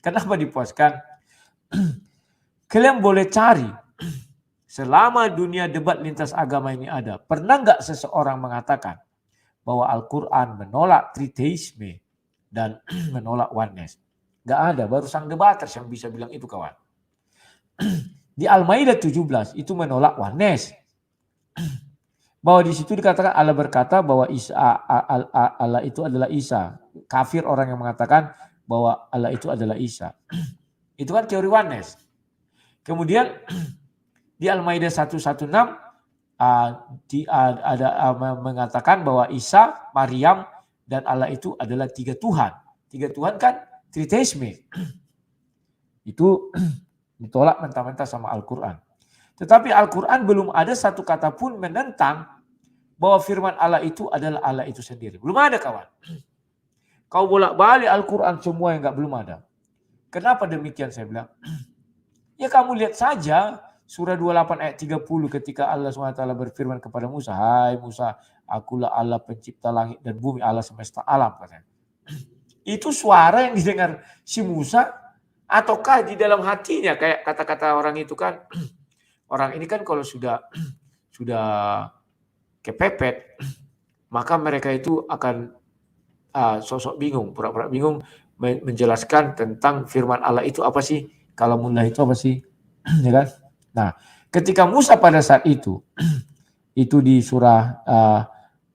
Kenapa dipuaskan? Kalian boleh cari selama dunia debat lintas agama ini ada, pernah nggak seseorang mengatakan bahwa Al-Quran menolak triteisme dan menolak oneness? Nggak ada, baru sang debaters yang bisa bilang itu kawan. Di Al-Maidah 17 itu menolak oneness. Bahwa di situ dikatakan Allah berkata bahwa Allah itu adalah Isa. Kafir orang yang mengatakan bahwa Allah itu adalah Isa. Itu kan teori oneness. Kemudian di Al-Maidah 116 ada mengatakan bahwa Isa, Maryam, dan Allah itu adalah tiga Tuhan. Tiga Tuhan kan triteisme. Itu ditolak mentah-mentah sama Al-Quran. Tetapi Al-Quran belum ada satu kata pun menentang bahwa firman Allah itu adalah Allah itu sendiri. Belum ada kawan. Kau bolak-balik Al-Quran semua yang belum ada. Kenapa demikian saya bilang? Ya kamu lihat saja surah 28 ayat 30 ketika Allah SWT berfirman kepada Musa, hai Musa, akulah Allah pencipta langit dan bumi, Allah semesta alam. Katanya. Itu suara yang didengar si Musa ataukah di dalam hatinya, kayak kata-kata orang itu kan, orang ini kan kalau sudah kepepet, maka mereka itu akan sosok bingung, pura-pura bingung menjelaskan tentang firman Allah itu apa sih, kalamullah itu apa sih, ya kan? Nah, ketika Musa pada saat itu di surah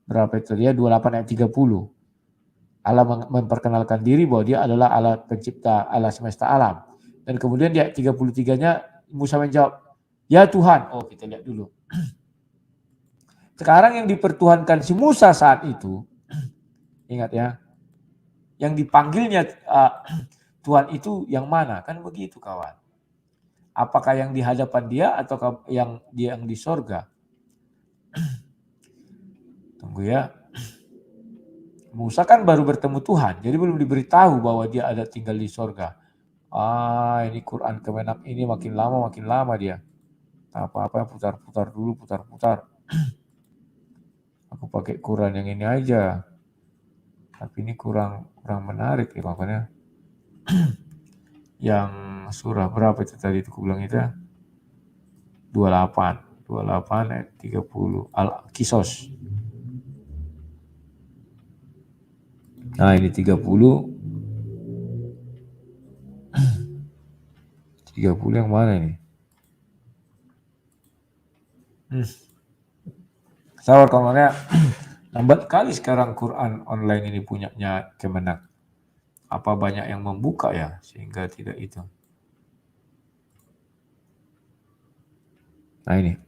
berapa itu dia 28 ayat 30, Allah memperkenalkan diri bahwa dia adalah Allah pencipta, Allah semesta alam. Dan kemudian di ayat 33-nya Musa menjawab, ya Tuhan. Oh, kita lihat dulu. Sekarang yang dipertuhankan si Musa saat itu, ingat ya, yang dipanggilnya Tuhan itu yang mana? Kan begitu kawan. Apakah yang di hadapan dia atau yang di sorga? Tunggu ya. Musa kan baru bertemu Tuhan, jadi belum diberitahu bahwa dia ada tinggal di sorga. Ini Quran Kemenak ini makin lama dia. Apa-apa putar-putar dulu, putar-putar. Aku pakai Quran yang ini aja. Tapi ini kurang menarik ya makanya. Yang surah berapa itu tadi itu aku bilang itu? 28 ayat 30 Al-Qisas. Nah ini 30 yang mana ini? Sawar kamarnya lambat kali sekarang Quran online ini punyanya Kemenak. Apa banyak yang membuka ya sehingga tidak itu. Nah ini.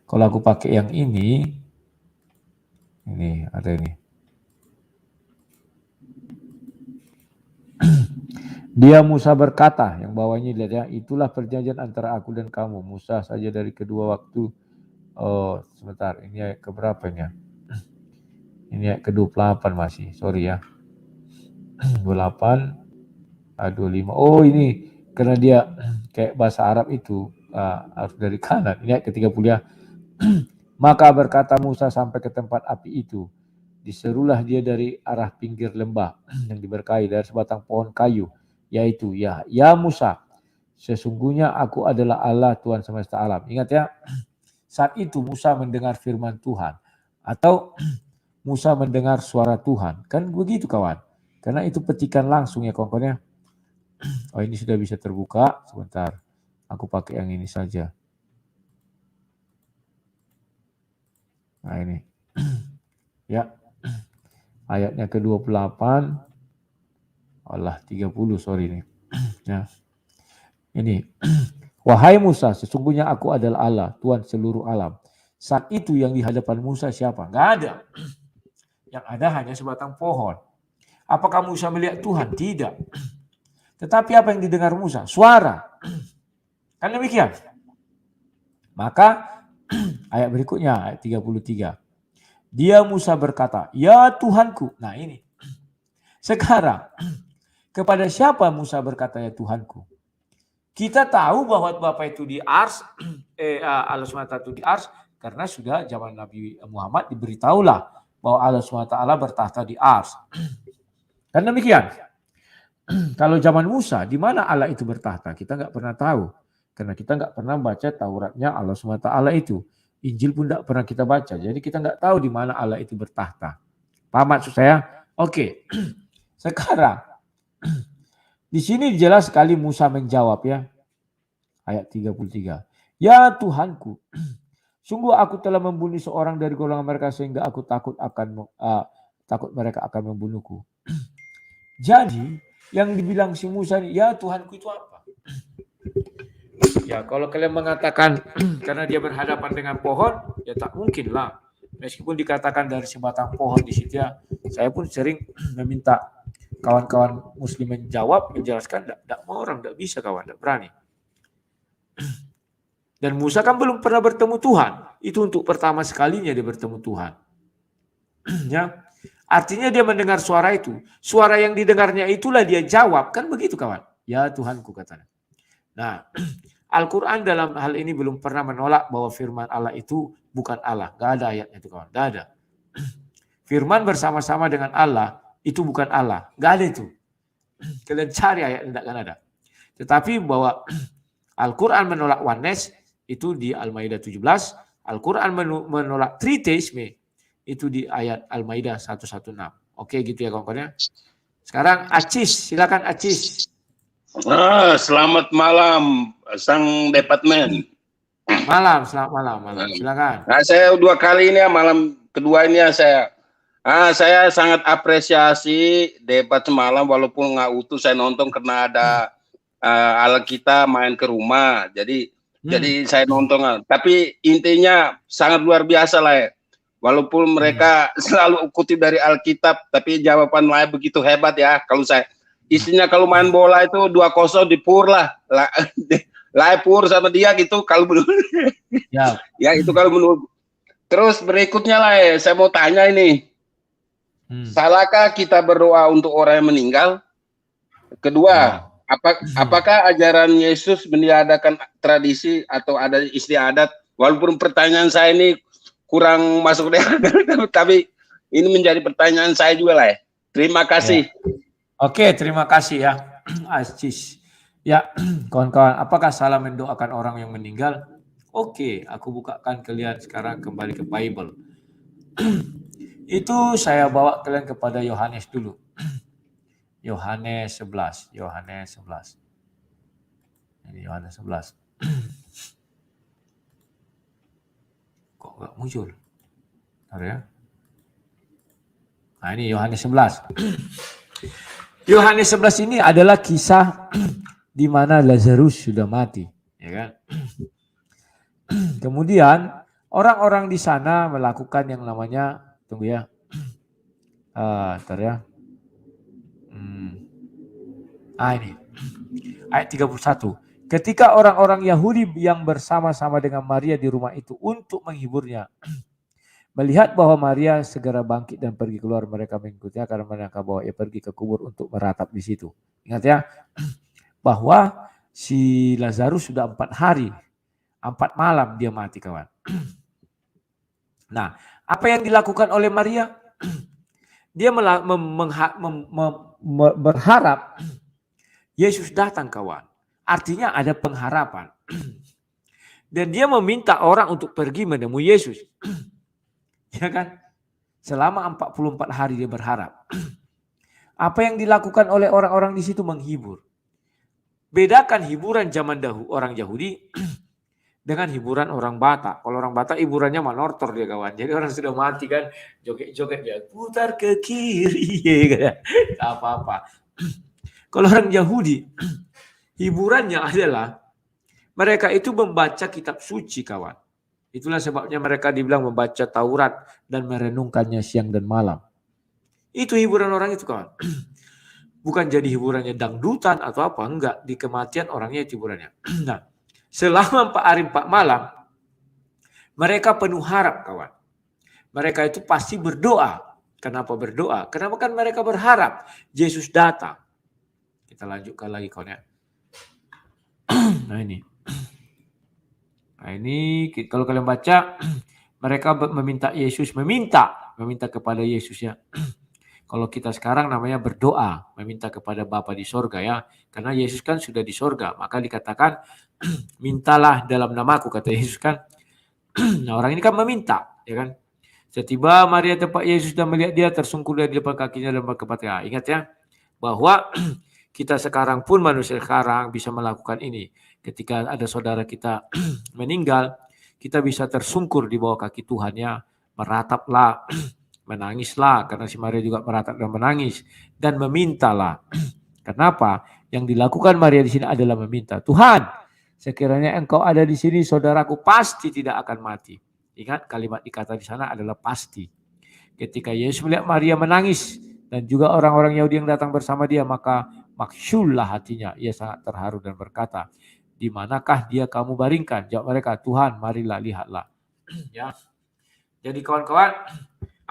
Kalau aku pakai yang ini ada ini. Dia Musa berkata, yang bawahnya lihat ya, itulah perjanjian antara aku dan kamu. Musa saja dari kedua waktu. Oh, sebentar, ini ayat keberapa ini? Ini ayat ke-28 masih, sorry ya. 28, 25. Oh ini, karena dia kayak bahasa Arab itu, harus dari kanan. Ini ayat ke-30 ya. Maka berkata Musa sampai ke tempat api itu. Diserulah dia dari arah pinggir lembah yang diberkahi dari sebatang pohon kayu. Yaitu ya Musa, Sesungguhnya aku adalah Allah Tuhan semesta alam. Ingat ya, saat itu Musa mendengar firman Tuhan. Atau Musa mendengar suara Tuhan. Kan begitu kawan. Karena itu petikan langsung ya kawan-kawan ya. Oh ini sudah bisa terbuka. Sebentar. Aku pakai yang ini saja. Nah ini. Ya. Ayatnya ke-28. Allah 30 sorry nih. Ya. Ini. Wahai Musa, sesungguhnya aku adalah Allah, Tuhan seluruh alam. Saat itu yang di hadapan Musa siapa? Enggak ada. Yang ada hanya sebatang pohon. Apakah Musa melihat Tuhan? Tidak. Tetapi apa yang didengar Musa? Suara. Kan demikian. Maka ayat berikutnya, ayat 33. Dia Musa berkata, ya Tuhanku. Nah ini. Sekarang, kepada siapa Musa berkata ya Tuhanku? Kita tahu bahwa Bapa itu di Ars, Allah SWT itu di Ars, karena sudah zaman Nabi Muhammad diberitahulah bahwa Allah SWT bertahta di Ars. Kan demikian. Kalau zaman Musa, di mana Allah itu bertahta? Kita nggak pernah tahu. Karena kita nggak pernah baca Tauratnya Allah SWT itu. Injil pun nggak pernah kita baca. Jadi kita nggak tahu di mana Allah itu bertahta. Paham maksud saya? Oke. Sekarang, di sini jelas sekali Musa menjawab ya. Ayat 33. Ya Tuhanku, sungguh aku telah membunuh seorang dari golongan mereka sehingga aku takut mereka akan membunuhku. Jadi yang dibilang si Musa ini, ya Tuhanku itu apa? Ya kalau kalian mengatakan karena dia berhadapan dengan pohon, ya tak mungkin lah. Meskipun dikatakan dari sebatang pohon di situ ya, saya pun sering meminta kawan-kawan muslim menjawab, menjelaskan, tidak mau orang, tidak bisa kawan, tidak berani. Dan Musa kan belum pernah bertemu Tuhan. Itu untuk pertama sekalinya dia bertemu Tuhan. Ya, artinya dia mendengar suara itu. Suara yang didengarnya itulah dia jawab. Kan begitu kawan. Ya Tuhanku katanya. Nah, Al-Quran dalam hal ini belum pernah menolak bahwa firman Allah itu bukan Allah. Gak ada ayatnya itu kawan. Gak ada. Firman bersama-sama dengan Allah itu bukan Allah. Gak ada itu. Kalian cari ayatnya, tidak akan ada. Tetapi bahwa Al-Quran menolak oneness itu di Al-Maidah 17. Al-Quran menolak triteisme itu di ayat Al-Maidah 116. Oke gitu ya kawan-kawan ya. Sekarang Acis, silakan Acis. Selamat malam Sang Departemen. Selamat malam. Silakan. Nah, saya 2 kali ini ya, malam kedua ini ya saya sangat apresiasi debat semalam walaupun nggak utuh saya nonton karena ada ala kita main ke rumah. Jadi saya nonton. Tapi intinya sangat luar biasa lah ya. Walaupun mereka selalu kutip dari Alkitab, tapi jawaban lain begitu hebat ya. Kalau saya istinya kalau main bola itu 2-0 dipur lah. Pur sama dia gitu kalau menurut. Ya itu kalau menurut. Terus berikutnya lah ya, saya mau tanya ini. Salahkah kita berdoa untuk orang yang meninggal? Kedua, apakah ajaran Yesus meniadakan tradisi atau ada istiadat? Walaupun pertanyaan saya ini kurang masuk deh, tapi ini menjadi pertanyaan saya juga lah ya. Terima kasih. Ya. Oke, terima kasih ya, Aziz. Ya, kawan-kawan, apakah salah mendoakan orang yang meninggal? Oke, aku bukakan kalian sekarang kembali ke Bible. Itu saya bawa kalian kepada Yohanes dulu. Yohanes 11. Ini Yohanes 11. Kok nggak muncul? Bentar ya. Nah ini Yohanes 11. Yohanes 11 ini adalah kisah di mana Lazarus sudah mati, ya kan? Kemudian orang-orang di sana melakukan yang namanya, tunggu ya, bentar ya. Ini ayat 31. Ketika orang-orang Yahudi yang bersama-sama dengan Maria di rumah itu untuk menghiburnya, melihat bahwa Maria segera bangkit dan pergi keluar, mereka mengikutinya karena menyangka bahwa ia pergi ke kubur untuk meratap di situ. Ingat ya, bahwa si Lazarus sudah 4 hari, 4 malam dia mati kawan. Nah, apa yang dilakukan oleh Maria? Dia berharap Yesus datang kawan. Artinya ada pengharapan. Dan dia meminta orang untuk pergi menemui Yesus. Ya kan? Selama 44 hari dia berharap. Apa yang dilakukan oleh orang-orang di situ menghibur. Bedakan hiburan zaman dahulu orang Yahudi dengan hiburan orang Batak. Kalau orang Batak hiburannya manortor dia kawan. Jadi orang sudah mati kan, joget-joget dia putar ke kiri ya, tak apa-apa. Kalau orang Yahudi hiburannya adalah mereka itu membaca kitab suci kawan. Itulah sebabnya mereka dibilang membaca Taurat dan merenungkannya siang dan malam. Itu hiburan orang itu kawan. Bukan jadi hiburannya dangdutan atau apa, enggak. Di kematian orangnya itu hiburannya. Nah, selama 4 hari 4 malam, mereka penuh harap kawan. Mereka itu pasti berdoa. Kenapa berdoa? Kenapa kan mereka berharap Yesus datang. Kita lanjutkan lagi kawan ya. Nah ini. Nah ini kalau kalian baca, mereka meminta Yesus, meminta kepada Yesus ya. Kalau kita sekarang namanya berdoa, meminta kepada Bapa di sorga ya. Karena Yesus kan sudah di sorga, maka dikatakan mintalah dalam namaku, kata Yesus kan. Nah orang ini kan meminta, ya kan. Setiba Maria tempat Yesus dan melihat dia, tersungkur dia di depan kakinya dan berkata, ingat ya, bahwa kita sekarang pun manusia sekarang bisa melakukan ini. Ketika ada saudara kita meninggal, kita bisa tersungkur di bawah kaki Tuhan ya, merataplah, menangislah, karena si Maria juga meratap dan menangis, dan memintalah. Kenapa? Yang dilakukan Maria di sini adalah meminta, Tuhan, sekiranya Engkau ada di sini, saudaraku pasti tidak akan mati. Ingat kalimat dikata di sana adalah pasti. Ketika Yesus melihat Maria menangis dan juga orang-orang Yahudi yang datang bersama dia, maka maksyullah hatinya, ia sangat terharu dan berkata, di manakah dia kamu baringkan? Jawab mereka, Tuhan, marilah lihatlah. Ya. Jadi kawan-kawan,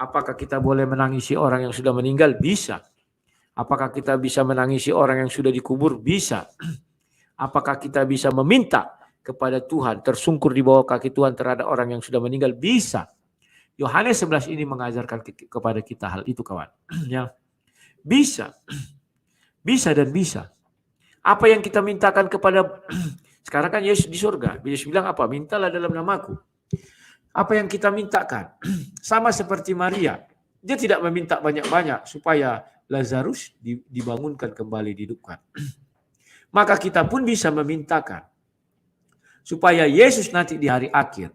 apakah kita boleh menangisi orang yang sudah meninggal? Bisa. Apakah kita bisa menangisi orang yang sudah dikubur? Bisa. Apakah kita bisa meminta kepada Tuhan, tersungkur di bawah kaki Tuhan terhadap orang yang sudah meninggal? Bisa. Yohanes 11 ini mengajarkan kepada kita hal itu kawan. Ya. Bisa. Bisa dan bisa. Apa yang kita mintakan kepada, sekarang kan Yesus di surga. Yesus bilang apa? Mintalah dalam namaku. Apa yang kita mintakan? Sama seperti Maria. Dia tidak meminta banyak-banyak supaya Lazarus dibangunkan kembali, dihidupkan. Maka kita pun bisa memintakan supaya Yesus nanti di hari akhir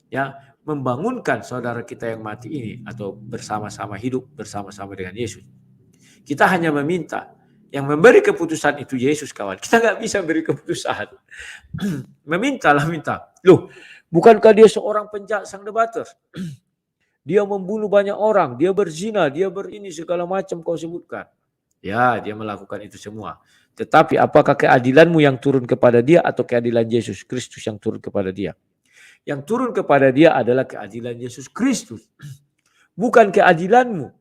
ya membangunkan saudara kita yang mati ini atau bersama-sama hidup bersama-sama dengan Yesus. Kita hanya meminta. Yang memberi keputusan itu Yesus kawan. Kita nggak bisa beri keputusan. Memintalah minta. Loh, bukankah dia seorang penjahat sang debater? Dia membunuh banyak orang, dia berzina, dia berini segala macam kau sebutkan. Ya, dia melakukan itu semua. Tetapi apakah keadilanmu yang turun kepada dia atau keadilan Yesus Kristus yang turun kepada dia? Yang turun kepada dia adalah keadilan Yesus Kristus. Bukan keadilanmu.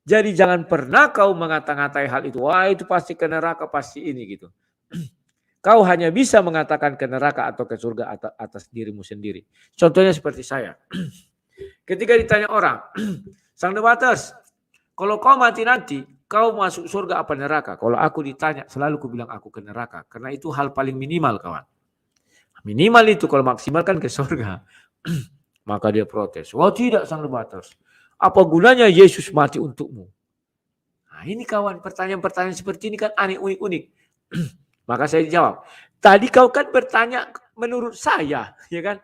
Jadi jangan pernah kau mengata-ngatai hal itu. Wah itu pasti ke neraka, pasti ini gitu. Kau hanya bisa mengatakan ke neraka atau ke surga atas dirimu sendiri. Contohnya seperti saya. Ketika ditanya orang, sang debaters, kalau kau mati nanti, kau masuk surga apa neraka? Kalau aku ditanya, selalu aku bilang aku ke neraka. Karena itu hal paling minimal kawan. Minimal itu, kalau maksimal kan ke surga. Maka dia protes. Wah tidak sang debaters. Apa gunanya Yesus mati untukmu? Nah ini kawan, pertanyaan-pertanyaan seperti ini kan aneh, unik-unik. Maka saya jawab, tadi kau kan bertanya menurut saya, ya kan?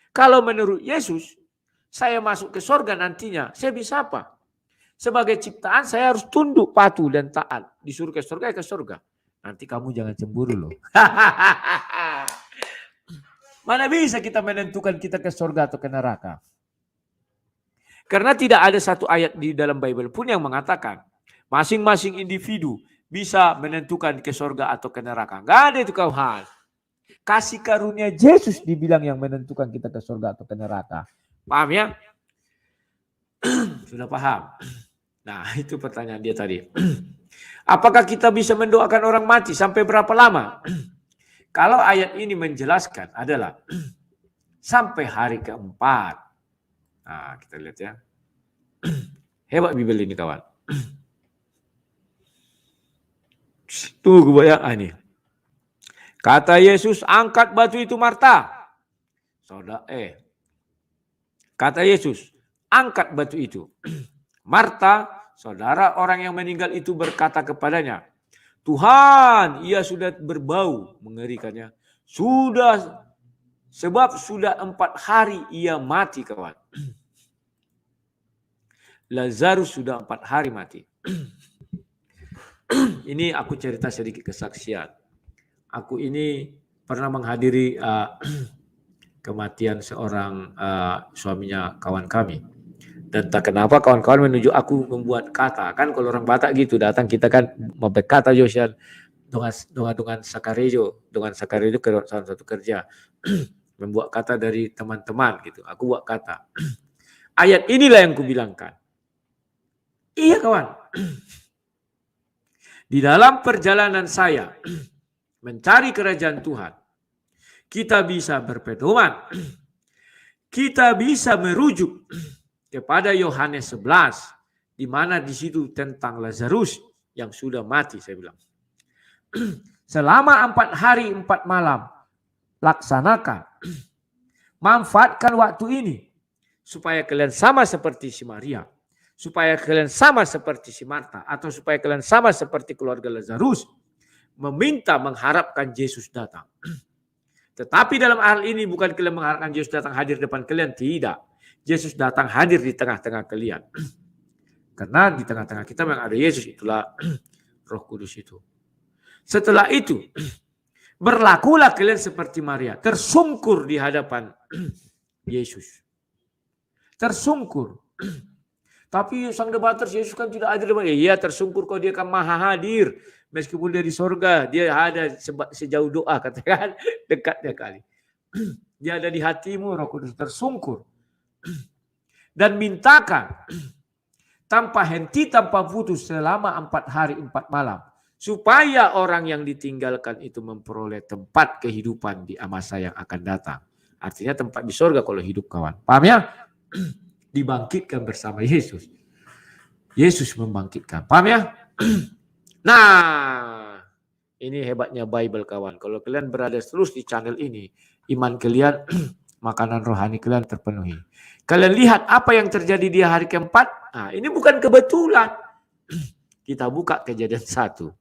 Kalau menurut Yesus, saya masuk ke surga nantinya, saya bisa apa? Sebagai ciptaan saya harus tunduk, patuh dan taat. Disuruh ke surga, ya ke surga. Nanti kamu jangan cemburu loh. Mana bisa kita menentukan kita ke surga atau ke neraka? Karena tidak ada satu ayat di dalam Bible pun yang mengatakan masing-masing individu bisa menentukan ke surga atau ke neraka. Enggak ada itu kawan. Kasih karunia Yesus dibilang yang menentukan kita ke surga atau ke neraka. Paham ya? Sudah paham? Nah itu pertanyaan dia tadi. Apakah kita bisa mendoakan orang mati sampai berapa lama? Kalau ayat ini menjelaskan adalah sampai hari keempat. Nah, kita lihat ya. Hebat Bible ini kawan. Tunggu ya, ini. Kata Yesus, angkat batu itu Marta. Kata Yesus, angkat batu itu. Marta, saudara orang yang meninggal itu berkata kepadanya, Tuhan, ia sudah berbau, mengerikannya. Sebab sudah 4 hari ia mati, kawan. Lazarus sudah 4 hari mati. Ini aku cerita sedikit kesaksian. Aku ini pernah menghadiri kematian seorang suaminya kawan kami. Dan tak kenapa kawan-kawan menunjuk aku membuat kata. Kan kalau orang Batak gitu datang kita kan mau berkata Josian dengan sakarejo. Dengan sakarejo ke salah satu kerja. Membuat kata dari teman-teman gitu. Aku buat kata. Ayat inilah yang kubilangkan. Iya kawan. Di dalam perjalanan saya mencari kerajaan Tuhan, kita bisa berpedoman. Kita bisa merujuk kepada Yohanes 11, di mana di situ tentang Lazarus yang sudah mati, saya bilang. Selama 4 hari 4 malam, laksanakan. Manfaatkan waktu ini supaya kalian sama seperti si Maria. Supaya kalian sama seperti si Marta, atau supaya kalian sama seperti keluarga Lazarus, meminta mengharapkan Yesus datang. Tetapi dalam hal ini bukan kalian mengharapkan Yesus datang hadir depan kalian, tidak. Yesus datang hadir di tengah-tengah kalian. Karena di tengah-tengah kita memang ada Yesus, itulah Roh Kudus itu. Setelah itu, berlakulah kalian seperti Maria, tersungkur di hadapan Yesus. Tersungkur. Tapi sang debaters Yesus kan tidak hadir. Iya, tersungkur kau, dia kan maha hadir. Meskipun dia di sorga, dia ada sejauh doa, katakan dekatnya kali. Dia ada di hatimu, Roh Kudus, tersungkur. Dan mintakan tanpa henti, tanpa putus selama 4 hari 4 malam. Supaya orang yang ditinggalkan itu memperoleh tempat kehidupan di masa yang akan datang. Artinya tempat di sorga kalau hidup, kawan. Paham ya? Dibangkitkan bersama Yesus. Yesus membangkitkan. Paham ya? Nah, ini hebatnya Bible, kawan. Kalau kalian berada terus di channel ini, iman kalian, makanan rohani kalian terpenuhi. Kalian lihat apa yang terjadi di hari keempat. Nah, ini bukan kebetulan. Kita buka Kejadian 1.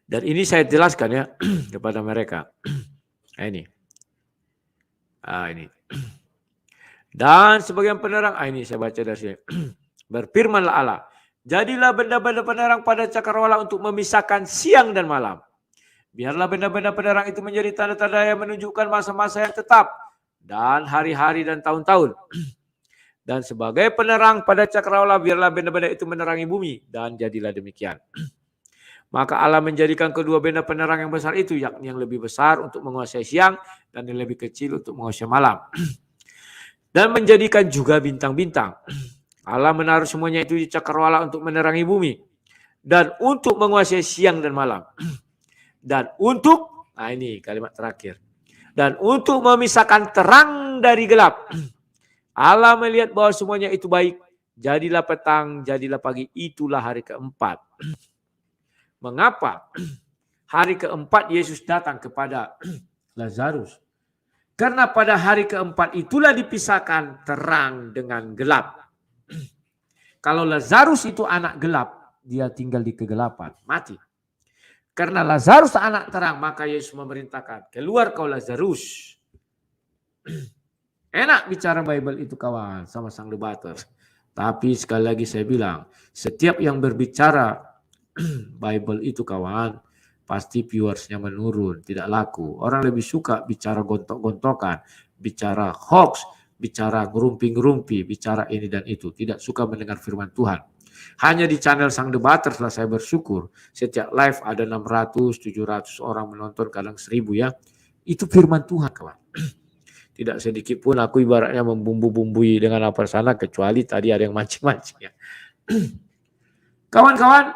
Dan ini saya jelaskan ya kepada mereka. Nah, ini. Ini. Dan sebagian penerang, ini saya baca dari sini. Berfirmanlah Allah, jadilah benda-benda penerang pada cakrawala untuk memisahkan siang dan malam. Biarlah benda-benda penerang itu menjadi tanda-tanda yang menunjukkan masa-masa yang tetap dan hari-hari dan tahun-tahun. Dan sebagai penerang pada cakrawala, biarlah benda-benda itu menerangi bumi. Dan jadilah demikian. Maka Allah menjadikan kedua benda penerang yang besar itu, yakni yang lebih besar untuk menguasai siang dan yang lebih kecil untuk menguasai malam. Dan menjadikan juga bintang-bintang. Allah menaruh semuanya itu di cakrawala untuk menerangi bumi. Dan untuk menguasai siang dan malam. Dan untuk, nah ini kalimat terakhir. Dan untuk memisahkan terang dari gelap. Allah melihat bahwa semuanya itu baik. Jadilah petang, jadilah pagi. Itulah hari keempat. Mengapa? Hari keempat Yesus datang kepada Lazarus. Karena pada hari keempat itulah dipisahkan terang dengan gelap. Kalau Lazarus itu anak gelap, dia tinggal di kegelapan, mati. Karena Lazarus anak terang, maka Yesus memerintahkan, keluar kau Lazarus. Enak bicara Bible itu, kawan, sama sang debater. Tapi sekali lagi saya bilang, setiap yang berbicara Bible itu, kawan, pasti viewersnya menurun, tidak laku. Orang lebih suka bicara gontok-gontokan, bicara hoax, bicara ngerumpi-ngerumpi, bicara ini dan itu. Tidak suka mendengar firman Tuhan. Hanya di channel Sang Debater setelah saya bersyukur, setiap live ada 600, 700 orang menonton, kadang 1000 ya. Itu firman Tuhan, kawan. Tidak sedikit pun aku ibaratnya membumbu-bumbui dengan apa sana, kecuali tadi ada yang mancing-mancing ya. Kawan-kawan,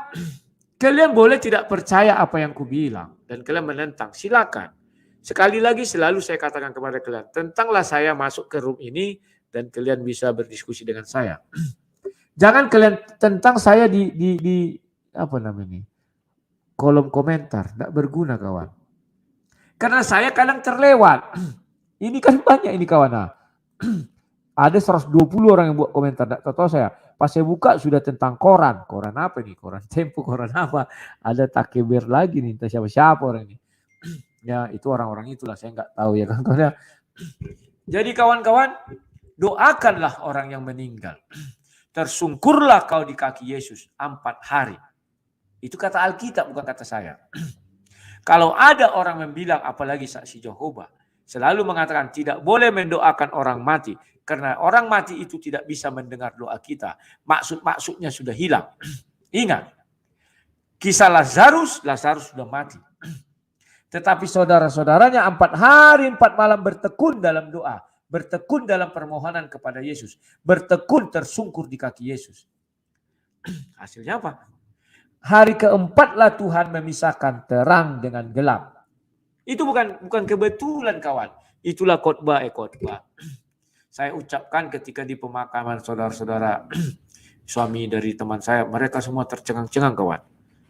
kalian boleh tidak percaya apa yang kubilang dan kalian menentang, silakan. Sekali lagi selalu saya katakan kepada kalian, tentanglah saya masuk ke room ini dan kalian bisa berdiskusi dengan saya. Jangan kalian tentang saya di apa namanya? kolom komentar. Tidak berguna kawan. Karena saya kadang terlewat. Ini kan banyak ini kawan. Nah, ada 120 orang yang buat komentar. Tidak tahu saya. Pas saya buka sudah tentang koran. Koran apa nih? Koran Tempo, koran apa? Ada Takeber lagi nih. Entah siapa-siapa orang ini. Ya itu orang-orang itulah. Saya nggak tahu ya kan. Jadi kawan-kawan, doakanlah orang yang meninggal. Tersungkurlah kau di kaki Yesus 4 hari. Itu kata Alkitab, bukan kata saya. Kalau ada orang membilang, apalagi saksi Jehovah, selalu mengatakan tidak boleh mendoakan orang mati. Karena orang mati itu tidak bisa mendengar doa kita. Maksudnya sudah hilang. Ingat, kisah Lazarus sudah mati. Tetapi saudara-saudaranya 4 hari 4 malam bertekun dalam doa. Bertekun dalam permohonan kepada Yesus. Bertekun tersungkur di kaki Yesus. Hasilnya apa? Hari keempat lah Tuhan memisahkan terang dengan gelap. Itu bukan kebetulan kawan. Itulah khotbah. Saya ucapkan ketika di pemakaman saudara-saudara suami dari teman saya. Mereka semua tercengang-cengang kawan.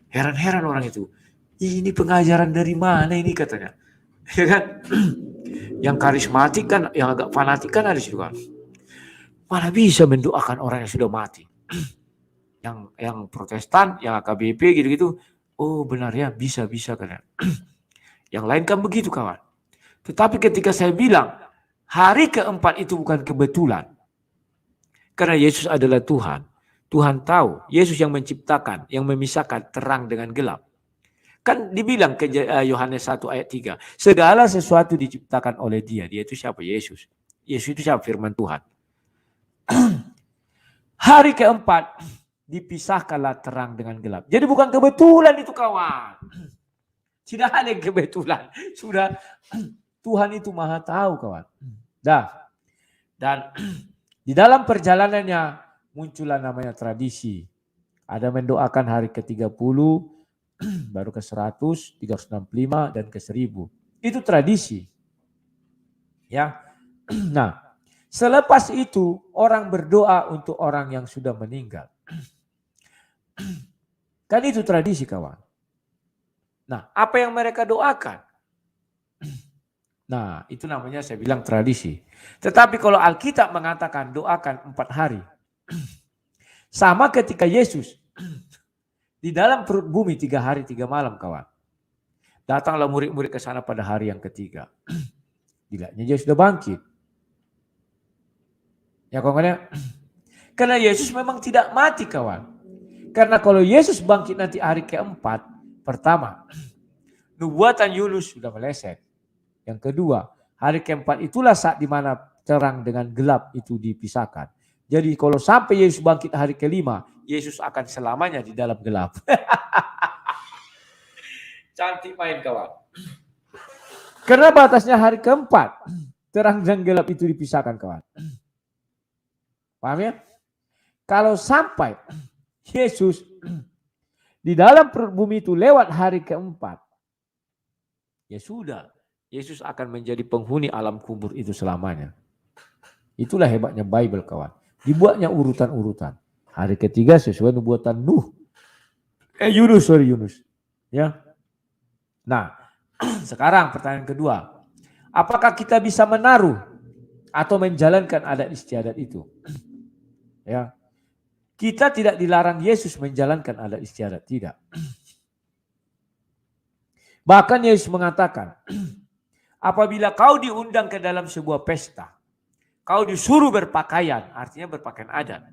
Heran-heran orang itu. Ini pengajaran dari mana ini katanya. Ya kan? Yang karismatik kan, yang agak fanatik kan ada situ kan. Mana bisa mendoakan orang yang sudah mati. Yang Protestan, yang AKBP gitu-gitu. Oh benar ya, bisa kan. Yang lain kan begitu kawan. Tetapi ketika saya bilang, hari keempat itu bukan kebetulan. Karena Yesus adalah Tuhan. Tuhan tahu, Yesus yang menciptakan, yang memisahkan terang dengan gelap. Kan dibilang ke Yohanes 1 ayat 3. Segala sesuatu diciptakan oleh dia. Dia itu siapa? Yesus. Yesus itu siapa? Firman Tuhan. Hari keempat dipisahkanlah terang dengan gelap. Jadi bukan kebetulan itu kawan. Tidak ada yang kebetulan. Sudah Tuhan itu maha tahu kawan. Dan di dalam perjalanannya muncullah namanya tradisi. Ada mendoakan hari ke-30, baru ke 100, 365 dan ke 1000. Itu tradisi. Ya. Nah, selepas itu orang berdoa untuk orang yang sudah meninggal. Kan itu tradisi kawan. Nah, apa yang mereka doakan? Nah, itu namanya saya bilang tradisi. Tetapi kalau Alkitab mengatakan doakan 4 hari. Sama ketika Yesus di dalam perut bumi 3 hari 3 malam kawan. Datanglah murid-murid ke sana pada hari yang ketiga. Dilihatnya dia sudah bangkit. Ya kawan. Karena Yesus memang tidak mati kawan. Karena kalau Yesus bangkit nanti hari keempat. Pertama, nubuatan Yunus sudah meleset. Yang kedua, hari keempat itulah saat dimana terang dengan gelap itu dipisahkan. Jadi kalau sampai Yesus bangkit hari kelima, Yesus akan selamanya di dalam gelap. Cantik main kawan. Karena batasnya hari keempat, terang dan gelap itu dipisahkan kawan. Paham ya? Kalau sampai Yesus di dalam perut bumi itu lewat hari keempat, ya sudah. Yesus akan menjadi penghuni alam kubur itu selamanya. Itulah hebatnya Bible kawan. Dibuatnya urutan-urutan. Hari ketiga sesuai nubuatan Yunus. Ya. Nah, sekarang pertanyaan kedua. Apakah kita bisa menaruh atau menjalankan adat istiadat itu? Ya. Kita tidak dilarang Yesus menjalankan adat istiadat, tidak. Bahkan Yesus mengatakan, apabila kau diundang ke dalam sebuah pesta, kau disuruh berpakaian, artinya berpakaian adat.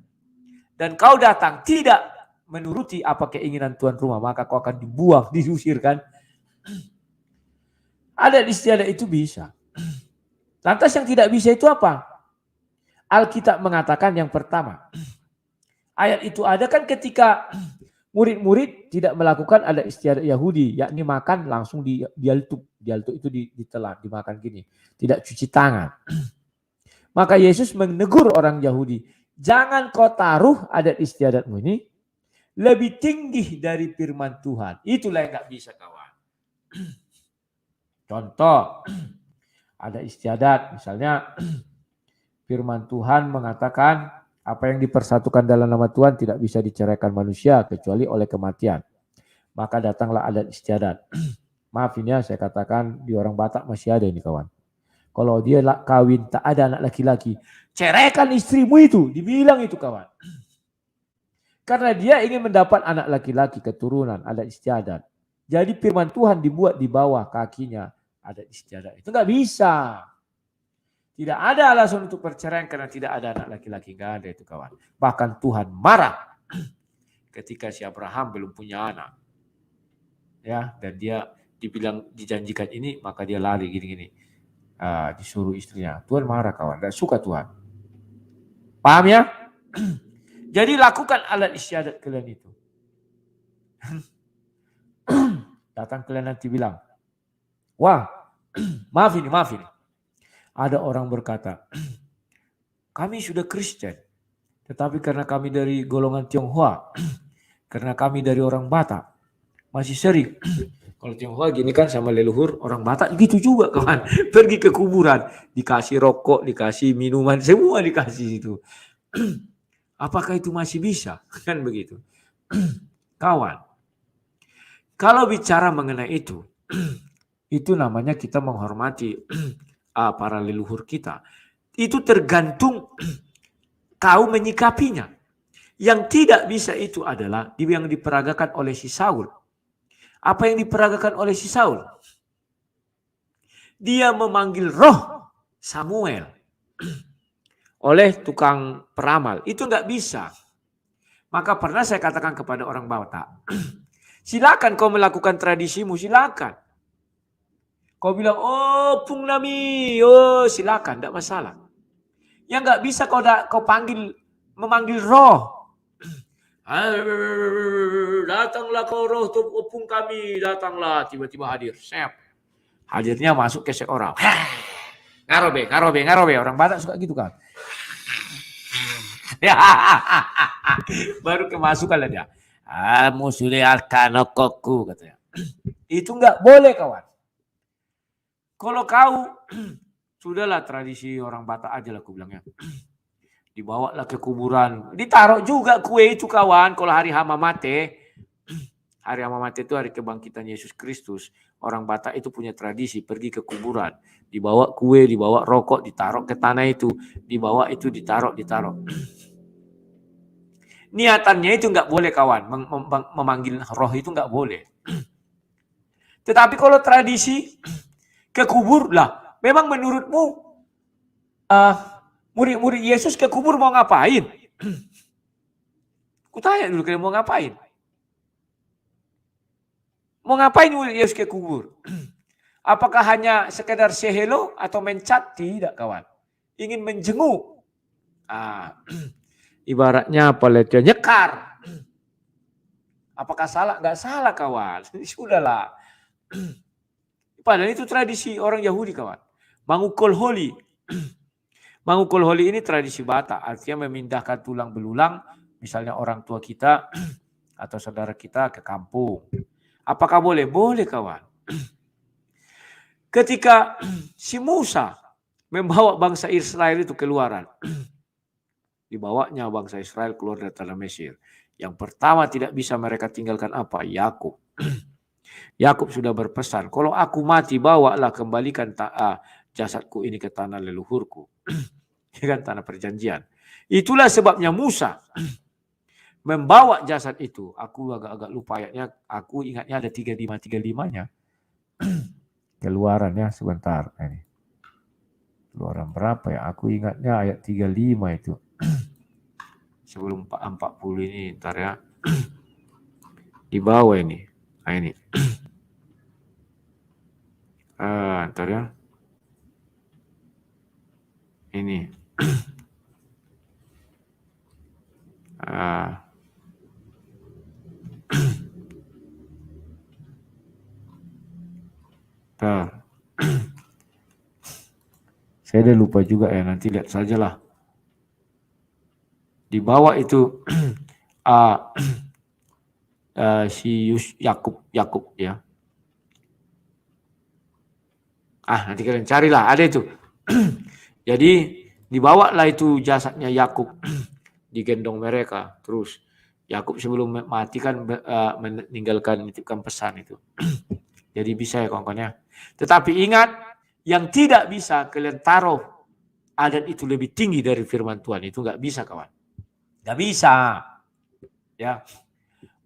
Dan kau datang tidak menuruti apa keinginan tuan rumah, maka kau akan dibuang, diusir kan. Adat istiadat itu bisa. Lantas yang tidak bisa itu apa? Alkitab mengatakan yang pertama. Ayat itu ada kan ketika murid-murid tidak melakukan adat istiadat Yahudi, yakni makan langsung dialtuk itu ditelan, dimakan gini, tidak cuci tangan. Maka Yesus menegur orang Yahudi, jangan kau taruh adat istiadatmu ini lebih tinggi dari firman Tuhan. Itulah yang nggak bisa kawan. Contoh, ada istiadat, misalnya firman Tuhan mengatakan apa yang dipersatukan dalam nama Tuhan tidak bisa diceraikan manusia kecuali oleh kematian. maka datanglah adat istiadat. Maaf ini ya, saya katakan di orang Batak masih ada ini kawan. Kalau dia kawin tak ada anak laki-laki, ceraikan istrimu itu, dibilang itu kawan. Karena dia ingin mendapat anak laki-laki, keturunan, adat istiadat. Jadi firman Tuhan dibuat di bawah kakinya adat istiadat. Itu nggak bisa. Tidak ada alasan untuk perceraian karena tidak ada anak laki-laki. Nggak ada itu kawan. Bahkan Tuhan marah ketika si Abraham belum punya anak. Ya, dan dia dibilang dijanjikan ini, maka dia lari gini-gini. Disuruh istrinya. Tuhan marah kawan. Tidak suka Tuhan. Paham ya? Jadi lakukan alat istiadat kalian itu. Datang kalian nanti bilang, wah, maaf ini. Ada orang berkata, kami sudah Kristen, tetapi karena kami dari golongan Tionghoa, karena kami dari orang Batak, masih sering. Kalau Tionghoa gini kan sama leluhur, orang Batak gitu juga kawan. Pergi ke kuburan, dikasih rokok, dikasih minuman, semua dikasih itu. Apakah itu masih bisa? Kan begitu. Kawan, kalau bicara mengenai itu namanya kita menghormati para leluhur kita. Itu tergantung kau menyikapinya. Yang tidak bisa itu adalah yang diperagakan oleh si Saul. Apa yang diperagakan oleh si Saul? Dia memanggil roh Samuel oleh tukang peramal. Itu nggak bisa. Maka pernah saya katakan kepada orang Batak, silakan kau melakukan tradisimu, silakan. Kau bilang, oh Pung Nami, oh silakan, tidak masalah. Yang nggak bisa kau memanggil roh. Datanglah kau roh Pung kami, datanglah, tiba-tiba hadir. Hadirnya masuk ke seorang. Ngarobe. Orang Batak suka gitu kan. Baru kemasukan lah dia. Musuli alkanokoku katanya. Itu nggak boleh kawan. Kalau kau, sudahlah tradisi orang Batak aja lah aku bilangnya. Dibawalah ke kuburan. Ditaruh juga kue itu kawan. Kalau hari Hama Mate. Hari Hama Mate itu hari kebangkitan Yesus Kristus. Orang Batak itu punya tradisi pergi ke kuburan. Dibawa kue, dibawa rokok, ditaruh ke tanah itu. Dibawa itu, ditaruh. Niatannya itu nggak boleh kawan. Memanggil roh itu nggak boleh. Tetapi kalau tradisi ke kubur lah. Memang menurutmu murid-murid Yesus ke kubur mau ngapain? Kutanya dulu kalian mau ngapain? Mau ngapain murid Yesus ke kubur? Apakah hanya sekedar say hello atau mencat? Tidak kawan. Ingin menjenguk. Ibaratnya apa lihatnya nyekar. Apakah salah? Nggak salah kawan. Sudahlah. Padahal itu tradisi orang Yahudi kawan. Mangukul Holi. Mangukul Holi ini tradisi Batak. Artinya memindahkan tulang belulang. Misalnya orang tua kita atau saudara kita ke kampung. Apakah boleh? Boleh kawan. Ketika si Musa membawa bangsa Israel itu keluaran. Dibawanya bangsa Israel keluar dari tanah Mesir. Yang pertama tidak bisa mereka tinggalkan apa? Yakub. Yakub sudah berpesan, kalau aku mati bawalah kembalikan jasadku ini ke tanah leluhurku. Kan tanah perjanjian. Itulah sebabnya Musa membawa jasad itu. Aku agak-agak lupa ayatnya. Aku ingatnya ada 35-35-nya. Keluaran ya sebentar. Ini. Keluaran berapa ya? Aku ingatnya ayat 35 itu. Sebelum 40 ini ntar ya. Di bawah ini. Nah ini. Ntar ya. Ini. Saya udah lupa juga ya, nanti lihat sajalah. Di bawah itu si Yakub ya. Nanti kalian carilah, ada itu. Jadi dibawalah itu jasadnya Yakub digendong mereka, terus Yakub sebelum mati kan meninggalkan menitipkan pesan itu. Jadi bisa ya kawan-kawan ya. Tetapi ingat, yang tidak bisa kalian taruh adat itu lebih tinggi dari firman Tuhan. Itu nggak bisa kawan. Nggak bisa. Ya.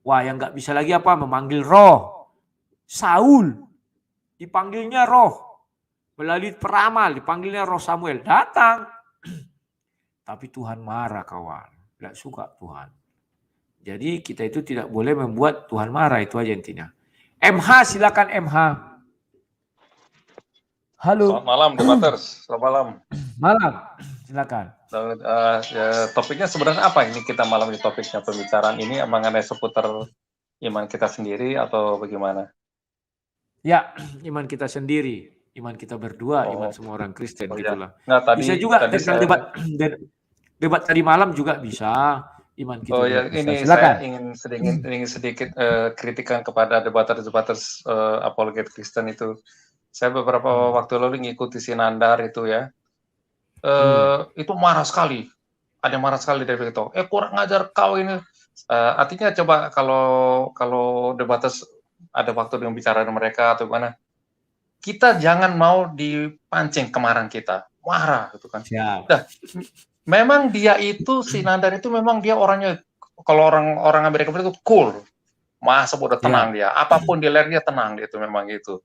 Wah, yang nggak bisa lagi apa? Memanggil roh. Saul dipanggilnya roh. Melalui peramal dipanggilnya roh Samuel. Datang. Tapi Tuhan marah kawan. Nggak suka Tuhan. Jadi kita itu tidak boleh membuat Tuhan marah, itu aja intinya. MH, silakan MH. Halo. Selamat malam, debaters. Selamat malam. Malam, silakan. Topiknya sebenarnya apa ini kita malam ini topiknya pembicaraan ini mengenai seputar iman kita sendiri atau bagaimana? Ya, iman kita sendiri, iman kita berdua, iman semua orang Kristen gitulah. Nah, bisa juga tentang debat tadi malam juga bisa. Iman kita ini silakan. saya ingin sedikit kritikan kepada debaters apologet Kristen itu. Saya beberapa waktu lalu ngikuti Sinandar itu ya. Itu marah sekali. Ada yang marah sekali dari itu. Kurang ngajar kau ini. Artinya coba kalau debaters ada waktu dengan bicara dengan mereka atau mana, kita jangan mau dipancing kemarahan kita. Marah gitu kan. Nah, memang dia itu Sinandar itu memang dia orangnya, kalau orang Amerika itu cool, masa udah tenang dia, apapun dia lihat dia tenang dia itu memang gitu.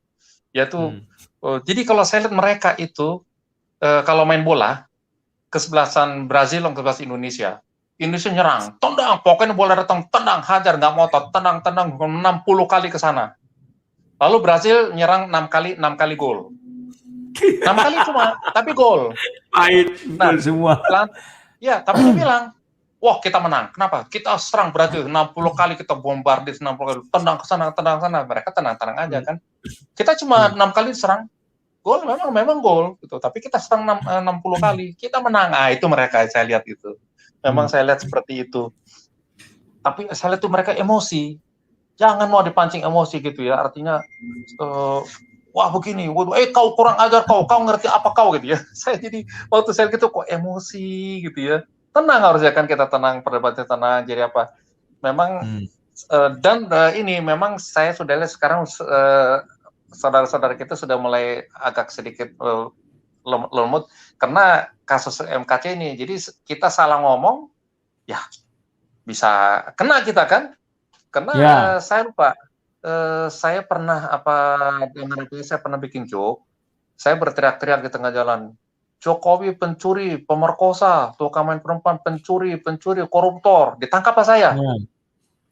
Ya tuh. Jadi kalau saya lihat mereka itu kalau main bola kesebelasan Brazil lawan kesebelasan Indonesia nyerang, tendang, pokoknya bola datang tendang, hajar nggak ngotot, tendang 60 kali ke sana. Lalu Brazil nyerang 6 kali gol. 6 kali cuma, tapi gol. Gol semua. Ya, tapi dia bilang, wah kita menang. Kenapa? Kita serang Brazil 60 kali, kita bombardir 60 kali, tendang ke sana. Mereka tenang-tenang aja kan. Kita cuma 6 kali serang, gol memang gol gitu. Tapi kita serang 60 kali, kita menang. Itu mereka saya lihat itu. Memang saya lihat seperti itu. Tapi saya lihat tuh mereka emosi. Jangan mau dipancing emosi gitu ya. Artinya wah begini, kau kurang ajar kau ngerti apa kau gitu ya. Saya jadi waktu saya gitu kok emosi gitu ya. Tenang harusnya kan kita tenang, perdebatannya tenang. Jadi apa? Memang ini memang saya sudah lihat sekarang saudara-saudara kita sudah mulai agak sedikit lemot karena kasus MKC ini. Jadi kita salah ngomong, ya bisa kena kita kan? Karena saya lupa. Saya pernah saya pernah bikin joke. Saya berteriak-teriak di tengah jalan. Jokowi pencuri, pemerkosa, tukang main perempuan, pencuri, koruptor. Ditangkap apa saya?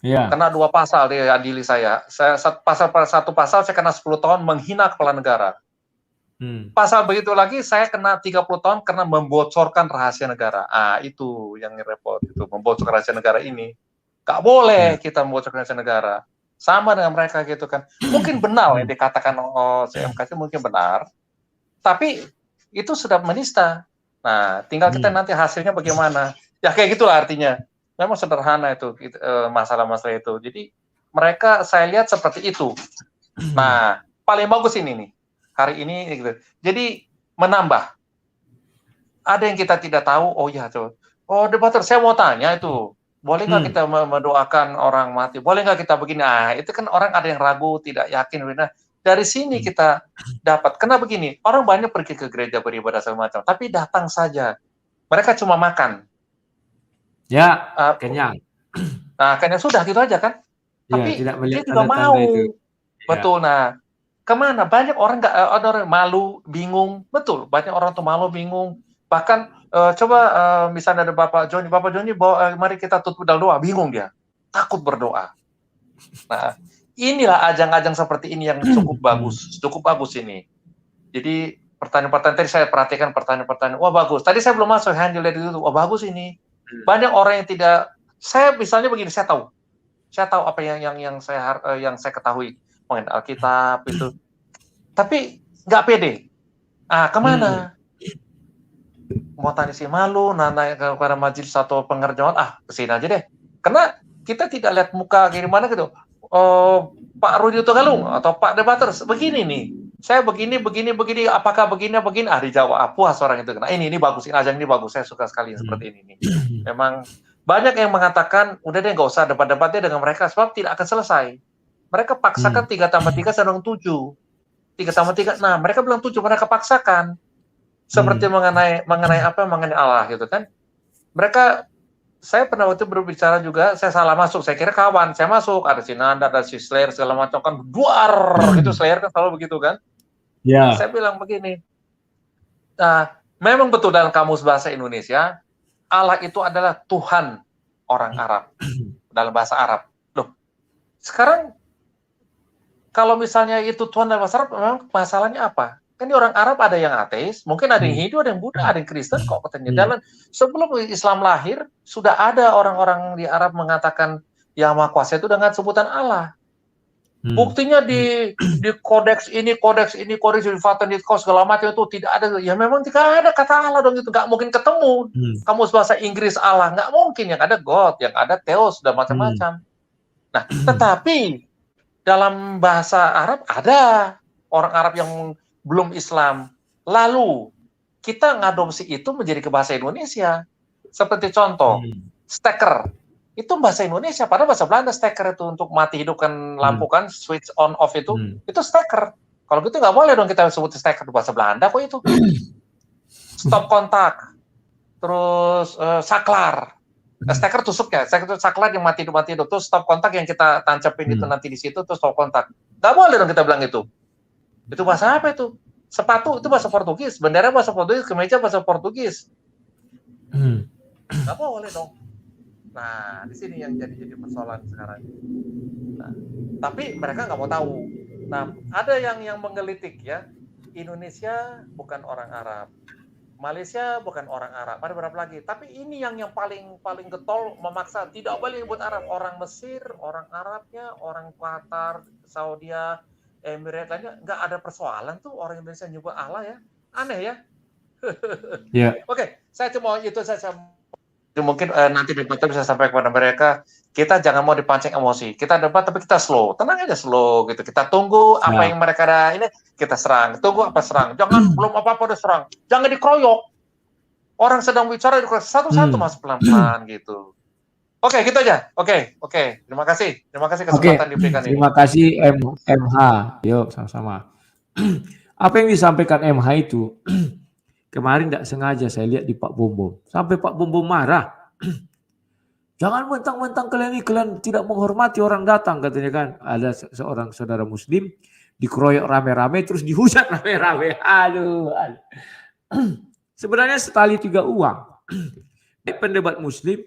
Kena 2 pasal dia adili saya. Satu pasal saya kena 10 tahun menghina kepala negara. Pasal begitu lagi saya kena 30 tahun karena membocorkan rahasia negara. Itu yang repot itu, membocorkan rahasia negara ini. Gak boleh kita membocorkan rahasia negara. Sama dengan mereka gitu kan. Mungkin benar yang dikatakan CMKC mungkin benar. Tapi itu sudah menista. Nah, tinggal kita nanti hasilnya bagaimana. Ya kayak gitulah artinya. Memang sederhana itu masalah-masalah itu. Jadi mereka saya lihat seperti itu. Nah, paling bagus ini nih. Hari ini gitu. Jadi menambah. Ada yang kita tidak tahu. Debater saya mau tanya itu. Boleh nggak kita mendoakan orang mati? Boleh nggak kita begini? Itu kan orang ada yang ragu, tidak yakin. Nah, dari sini kita dapat. Kenapa begini? Orang banyak pergi ke gereja beribadah segala macam, tapi datang saja. Mereka cuma makan. Ya, kenyang. Nah, kenyang sudah gitu aja kan? Tapi dia juga mau. Itu. Betul. Nah, kemana? Banyak orang ada orang malu, bingung. Betul. Banyak orang tuh malu, bingung. Bahkan coba misalnya ada Bapak Joni, mari kita tutup dalam doa, bingung dia, takut berdoa. Nah, inilah ajang-ajang seperti ini yang cukup bagus ini. Jadi pertanyaan-pertanyaan tadi saya perhatikan pertanyaan-pertanyaan, wah bagus. Tadi saya belum masuk handle dari itu, wah bagus ini. Banyak orang yang tidak, saya misalnya begini, saya tahu apa yang saya ketahui mengenai Alkitab itu, tapi nggak pede. Kemana? Mau tanya si malu, nanya kepada majelis atau pengerjaan, kesini aja deh. Karena kita tidak lihat muka gimana gitu. Pak Rudi Tugalung atau Pak Debaters, begini nih. Saya begini, apakah begini? Dijawab, puas orang itu. Nah, ini bagus, ajang ini bagus. Saya suka sekali seperti ini. Memang Banyak yang mengatakan, udah deh nggak usah debat-debatnya dengan mereka, sebab tidak akan selesai. Mereka paksakan 3 tambah 3 sedang 7. 3 tambah 3, nah mereka bilang 7, mereka paksakan. Seperti mengenai Allah gitu kan. Mereka, saya pernah waktu berbicara juga, saya salah masuk, saya kira kawan, saya masuk, ada si Nanda, ada si Slayer, segala macam kan, duar, gitu, Slayer kan selalu begitu kan. Ya. Saya bilang begini, nah, memang betul dalam kamus bahasa Indonesia, Allah itu adalah Tuhan orang Arab, dalam bahasa Arab. Loh, sekarang kalau misalnya itu Tuhan dalam bahasa Arab, memang masalahnya apa? Kan di orang Arab ada yang ateis, mungkin ada yang Hindu, ada yang Buddha, ada yang Kristen, kok katanya. Jalan sebelum Islam lahir, sudah ada orang-orang di Arab mengatakan Yang Maha Kuasa itu dengan sebutan Allah. Buktinya di kodeks ini, kodeks Vatan di segala macam itu tidak ada. Ya memang tidak ada kata Allah dong, itu nggak mungkin ketemu. Kamus bahasa Inggris Allah nggak mungkin, yang ada God, yang ada Theos dan macam-macam. Nah, tetapi dalam bahasa Arab ada orang Arab yang belum Islam. Lalu kita ngadopsi itu menjadi ke bahasa Indonesia. Seperti contoh, steker. Itu bahasa Indonesia, padahal bahasa Belanda steker itu untuk mati hidupkan lampu kan, switch on off itu steker. Kalau gitu nggak boleh dong kita sebut steker di bahasa Belanda kok itu. Stop kontak, terus saklar. Steker tusuknya, steker itu saklar yang mati hidup, terus stop kontak yang kita tancapin itu nanti di situ, terus stop kontak. Nggak boleh dong kita bilang itu. Itu bahasa apa itu? Sepatu itu bahasa Portugis, bendera bahasa Portugis, kemeja bahasa Portugis. Nggak boleh dong. Nah, di sini yang jadi persoalan sekarang. Nah, tapi mereka nggak mau tahu. Nah, ada yang menggelitik ya. Indonesia bukan orang Arab, Malaysia bukan orang Arab. Ada berapa lagi? Tapi ini yang paling getol memaksa tidak boleh buat Arab. Orang Mesir, orang Arabnya, orang Qatar, Saudi, Emirat lainnya nggak ada persoalan tuh orang Indonesia nyebut Allah ya. Aneh ya. Oke, saya cuma itu saja. Mungkin nanti debatnya bisa sampai kepada mereka, kita jangan mau dipancing emosi, kita debat tapi kita slow, tenang aja slow gitu, kita tunggu apa yang mereka ada ini, kita serang, tunggu apa serang, jangan belum apa-apa udah serang, jangan dikeroyok, orang sedang bicara dikeroyok, satu-satu mas pelan-pelan gitu. Oke, gitu aja. Oke, terima kasih kesempatan diberikan ini. Terima kasih MH, yuk sama-sama. Apa yang disampaikan MH itu kemarin tidak sengaja saya lihat di Pak Bombom. Sampai Pak Bombom marah. Jangan mentang-mentang kalian tidak menghormati orang datang, katanya kan. Ada seorang saudara muslim dikeroyok rame-rame terus dihujat rame-rame. Aduh. Sebenarnya setali 3 uang. Pendebat muslim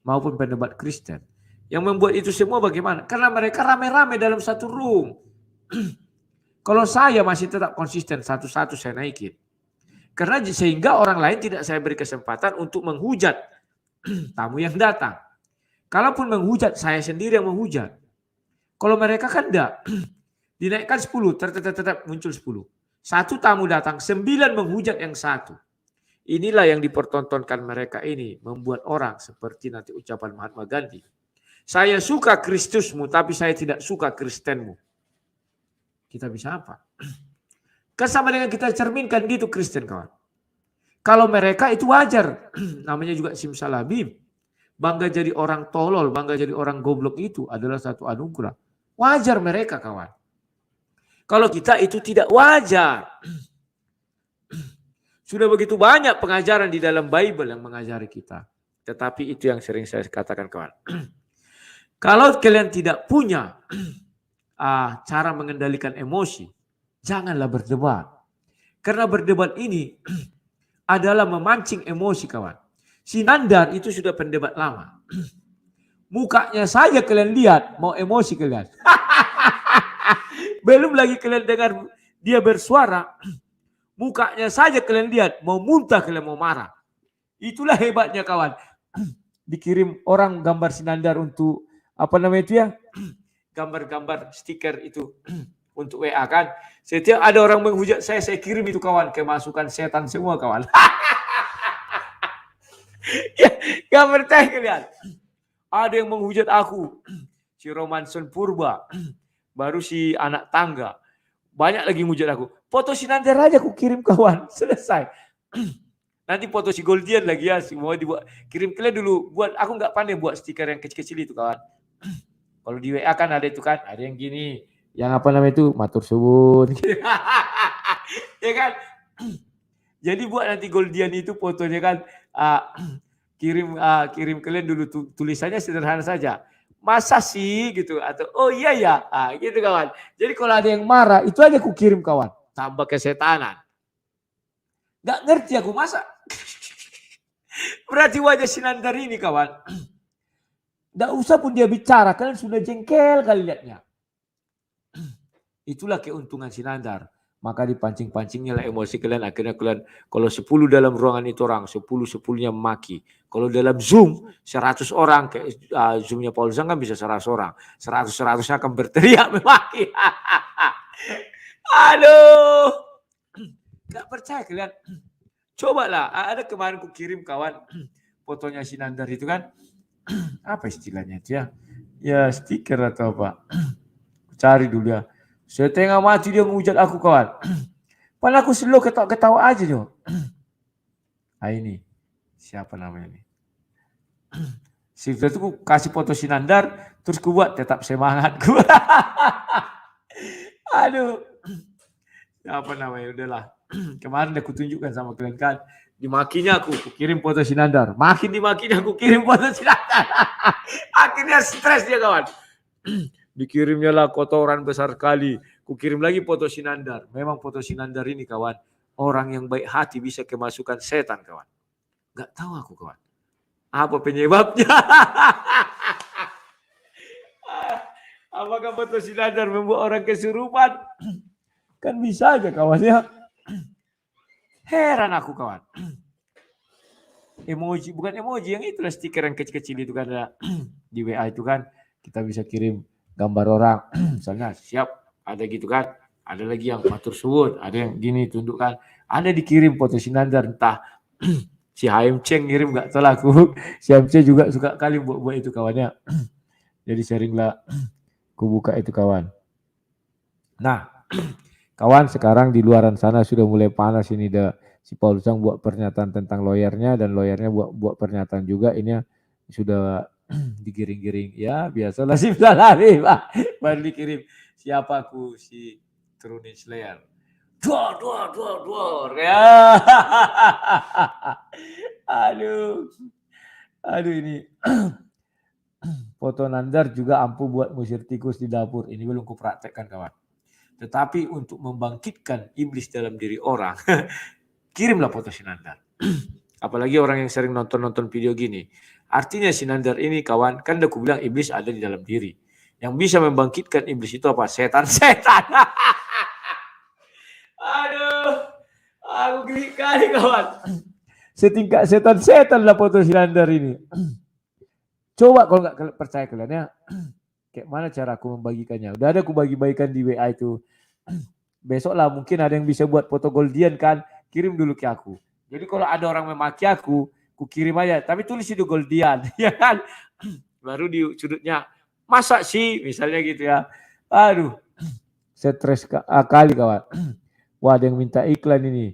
maupun pendebat Kristen. Yang membuat itu semua bagaimana? Karena mereka rame-rame dalam satu room. Kalau saya masih tetap konsisten satu-satu saya naikin. Karena sehingga orang lain tidak saya beri kesempatan untuk menghujat tamu yang datang. Kalaupun menghujat, saya sendiri yang menghujat. Kalau mereka kan enggak. Dinaikkan 10, tetap muncul 10. Satu tamu datang, 9 menghujat yang satu. Inilah yang dipertontonkan mereka ini. Membuat orang seperti nanti ucapan Mahatma Gandhi. Saya suka Kristusmu, tapi saya tidak suka Kristenmu. Kita bisa apa? Kan sama dengan kita cerminkan gitu Kristen kawan. Kalau mereka itu wajar. Namanya juga simsalabim. Bangga jadi orang tolol, bangga jadi orang goblok itu adalah satu anugerah. Wajar mereka kawan. Kalau kita itu tidak wajar. Sudah begitu banyak pengajaran di dalam Bible yang mengajari kita. Tetapi itu yang sering saya katakan kawan. Kalau kalian tidak punya cara mengendalikan emosi, janganlah berdebat. Karena berdebat ini adalah memancing emosi kawan. Si Nandar itu sudah pendebat lama. Mukanya saja kalian lihat, mau emosi kalian. Belum lagi kalian dengar dia bersuara. Mukanya saja kalian lihat, mau muntah kalian mau marah. Itulah hebatnya kawan. Dikirim orang gambar si Nandar untuk apa namanya itu ya? Gambar-gambar stiker itu. Untuk WA kan. Setiap ada orang menghujat saya kirim itu kawan. Kemasukan setan semua kawan. Ya, gambar teh kalian. Ada yang menghujat aku. Si Romanson Purba. Baru si anak tangga. Banyak lagi menghujat aku. Foto si Nandar aja aku kirim kawan. Selesai. Nanti foto si Goldian lagi ya, semua dibuat. Kirim kalian dulu. Buat aku nggak pandai buat stiker yang kecil-kecil itu kawan. Kalau di WA kan ada itu kan, ada yang gini, yang apa namanya itu matur suwun. Ya kan? Jadi buat nanti Goldian itu fotonya kan kirim kalian dulu tulisannya sederhana saja. Masa sih gitu atau oh iya ya, gitu kawan. Jadi kalau ada yang marah itu aja aku kirim kawan. Tambah kesetanan. Gak ngerti aku masa. Berarti wajah Sinandar ini kawan. Gak usah pun dia bicara, kalian sudah jengkel kali lihatnya. Itulah keuntungan Sinandar. Maka dipancing-pancingnya lah emosi kalian. Akhirnya kalian, kalau 10 dalam ruangan itu orang, 10-10-nya maki. Kalau dalam Zoom, 100 orang, kayak Zoomnya Paul Zhang kan bisa 100 orang. 100-100 akan berteriak memaki. Aduh. Gak percaya kalian. Cobalah, ada kemarin ku kirim kawan fotonya Sinandar itu kan. Apa istilahnya itu ya? Ya stiker atau apa. Cari dulu ya. Setengah mati dia menghujat aku kawan. Padahal aku selalu ketawa-ketawa aja dia. Ini. Siapa namanya ini? Setelah itu aku kasih foto Sinandar. Terus ku buat tetap semangat. Aduh. Siapa namanya? Udahlah. Kemarin aku tunjukkan sama kalian kan. Dimakinya aku kirim foto Sinandar. Makin dimakinya aku kirim foto Sinandar. Akhirnya stres dia kawan. Dikirimnya lah kotoran besar kali. Kukirim lagi foto Sinandar. Memang foto Sinandar ini kawan. Orang yang baik hati bisa kemasukan setan kawan. Gak tahu aku kawan. Apa penyebabnya? Apakah foto Sinandar membuat orang kesurupan? Kan bisa aja kawan ya. Heran aku kawan. Emoji, bukan emoji. Yang itulah stiker yang kecil-kecil itu kan ada di WA itu kan. Kita bisa kirim gambar orang, misalnya siap, ada gitu kan, ada lagi yang matur suwun, ada yang gini tundukkan, ada dikirim foto Sinandar, entah si HMC ngirim nggak tahu aku, si HMC juga suka kali buat itu kawannya, jadi seringlah ku buka itu kawan. Nah, kawan sekarang di luaran sana sudah mulai panas ini dah, si Paul Zhang buat pernyataan tentang lawyernya dan lawyernya buat pernyataan juga, ini sudah digiring-giring ya biasalah sih bisa lari Pak. Baru dikirim siapa aku si Trunin Slayer dua ya. aduh ini foto Nandar juga ampuh buat musir tikus di dapur. Ini belum kupraktekkan kawan, tetapi untuk membangkitkan iblis dalam diri orang kirimlah foto Sinandar. Apalagi orang yang sering nonton video gini. Artinya Sinandar ini kawan, kan aku bilang iblis ada di dalam diri. Yang bisa membangkitkan iblis itu apa? Setan-setan. Aduh, aku geli kali kawan. Setingkat setan-setan lah foto Sinandar ini. Coba kalau nggak percaya kalian ya, kayak mana cara aku membagikannya. Udah ada aku bagi-bagikan di WA itu. Besok lah mungkin ada yang bisa buat foto Goldian kan, kirim dulu ke aku. Jadi kalau ada orang memaki aku kirim aja, tapi tulis itu Goldian, ya kan? Baru di sudutnya, masa sih, misalnya gitu ya. Aduh, stres kali kawan. Wah, ada yang minta iklan ini.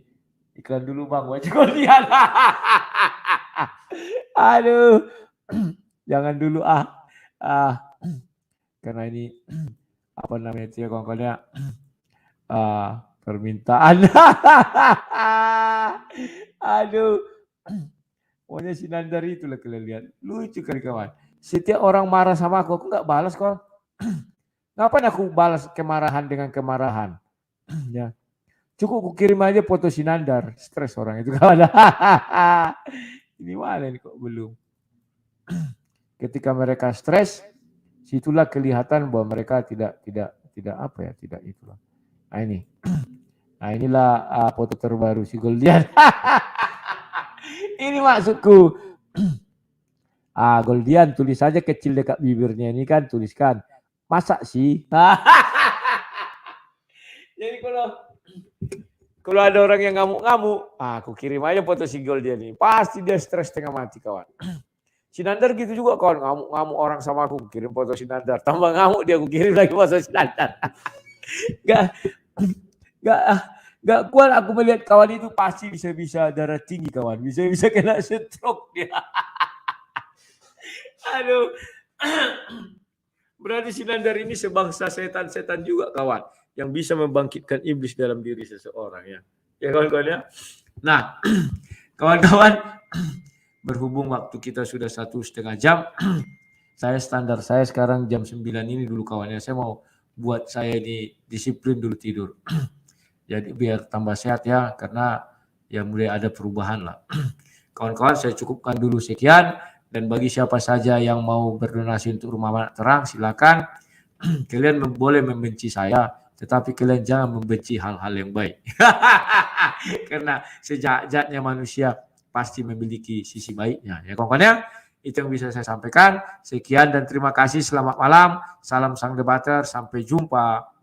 Iklan dulu bang, wajah Goldian. Aduh, jangan dulu karena ini apa namanya itu ya kawan-kawannya, permintaan. Aduh. Pokoknya Sinandar itulah kalian lihat. Lucu kali kawan. Setiap orang marah sama aku nggak balas kawan. Ngapain aku balas kemarahan dengan kemarahan? Ya. Cukup aku kirim aja foto Sinandar. Stres orang itu kawan. Ini mana nih kok belum. Ketika mereka stres, situlah kelihatan bahwa mereka tidak apa ya, tidak itulah. Nah ini. Nah inilah foto terbaru si Goldian. Ini maksudku. Goldian tulis saja kecil dekat bibirnya ini kan, tuliskan masa sih. Jadi kalau ada orang yang ngamuk-ngamuk, aku kirim aja foto si Goldian ini. Pasti dia stres tengah mati kawan. Sinandar gitu juga kawan, ngamuk-ngamuk orang sama aku, kirim foto Sinandar. Tambah ngamuk dia, aku kirim lagi foto Sinandar. Gak kuat aku melihat kawan itu pasti bisa-bisa darah tinggi kawan. Bisa-bisa kena stroke dia. Aduh. Berarti si Nandar ini sebangsa setan-setan juga kawan. Yang bisa membangkitkan iblis dalam diri seseorang ya. Ya kawan-kawan ya. Nah kawan-kawan. Berhubung waktu kita sudah 1,5 jam. Standar saya sekarang jam 9 ini dulu kawannya. Saya mau buat saya ini disiplin dulu tidur. Jadi biar tambah sehat ya, karena ya mulai ada perubahan lah. Kawan-kawan saya cukupkan dulu sekian, dan bagi siapa saja yang mau berdonasi untuk Rumah Anak Terang silakan. Kalian boleh membenci saya, tetapi kalian jangan membenci hal-hal yang baik. Karena sejahat-jahatnya manusia pasti memiliki sisi baiknya. Ya kawan-kawan ya, itu yang bisa saya sampaikan. Sekian dan terima kasih, selamat malam. Salam sang debater, sampai jumpa.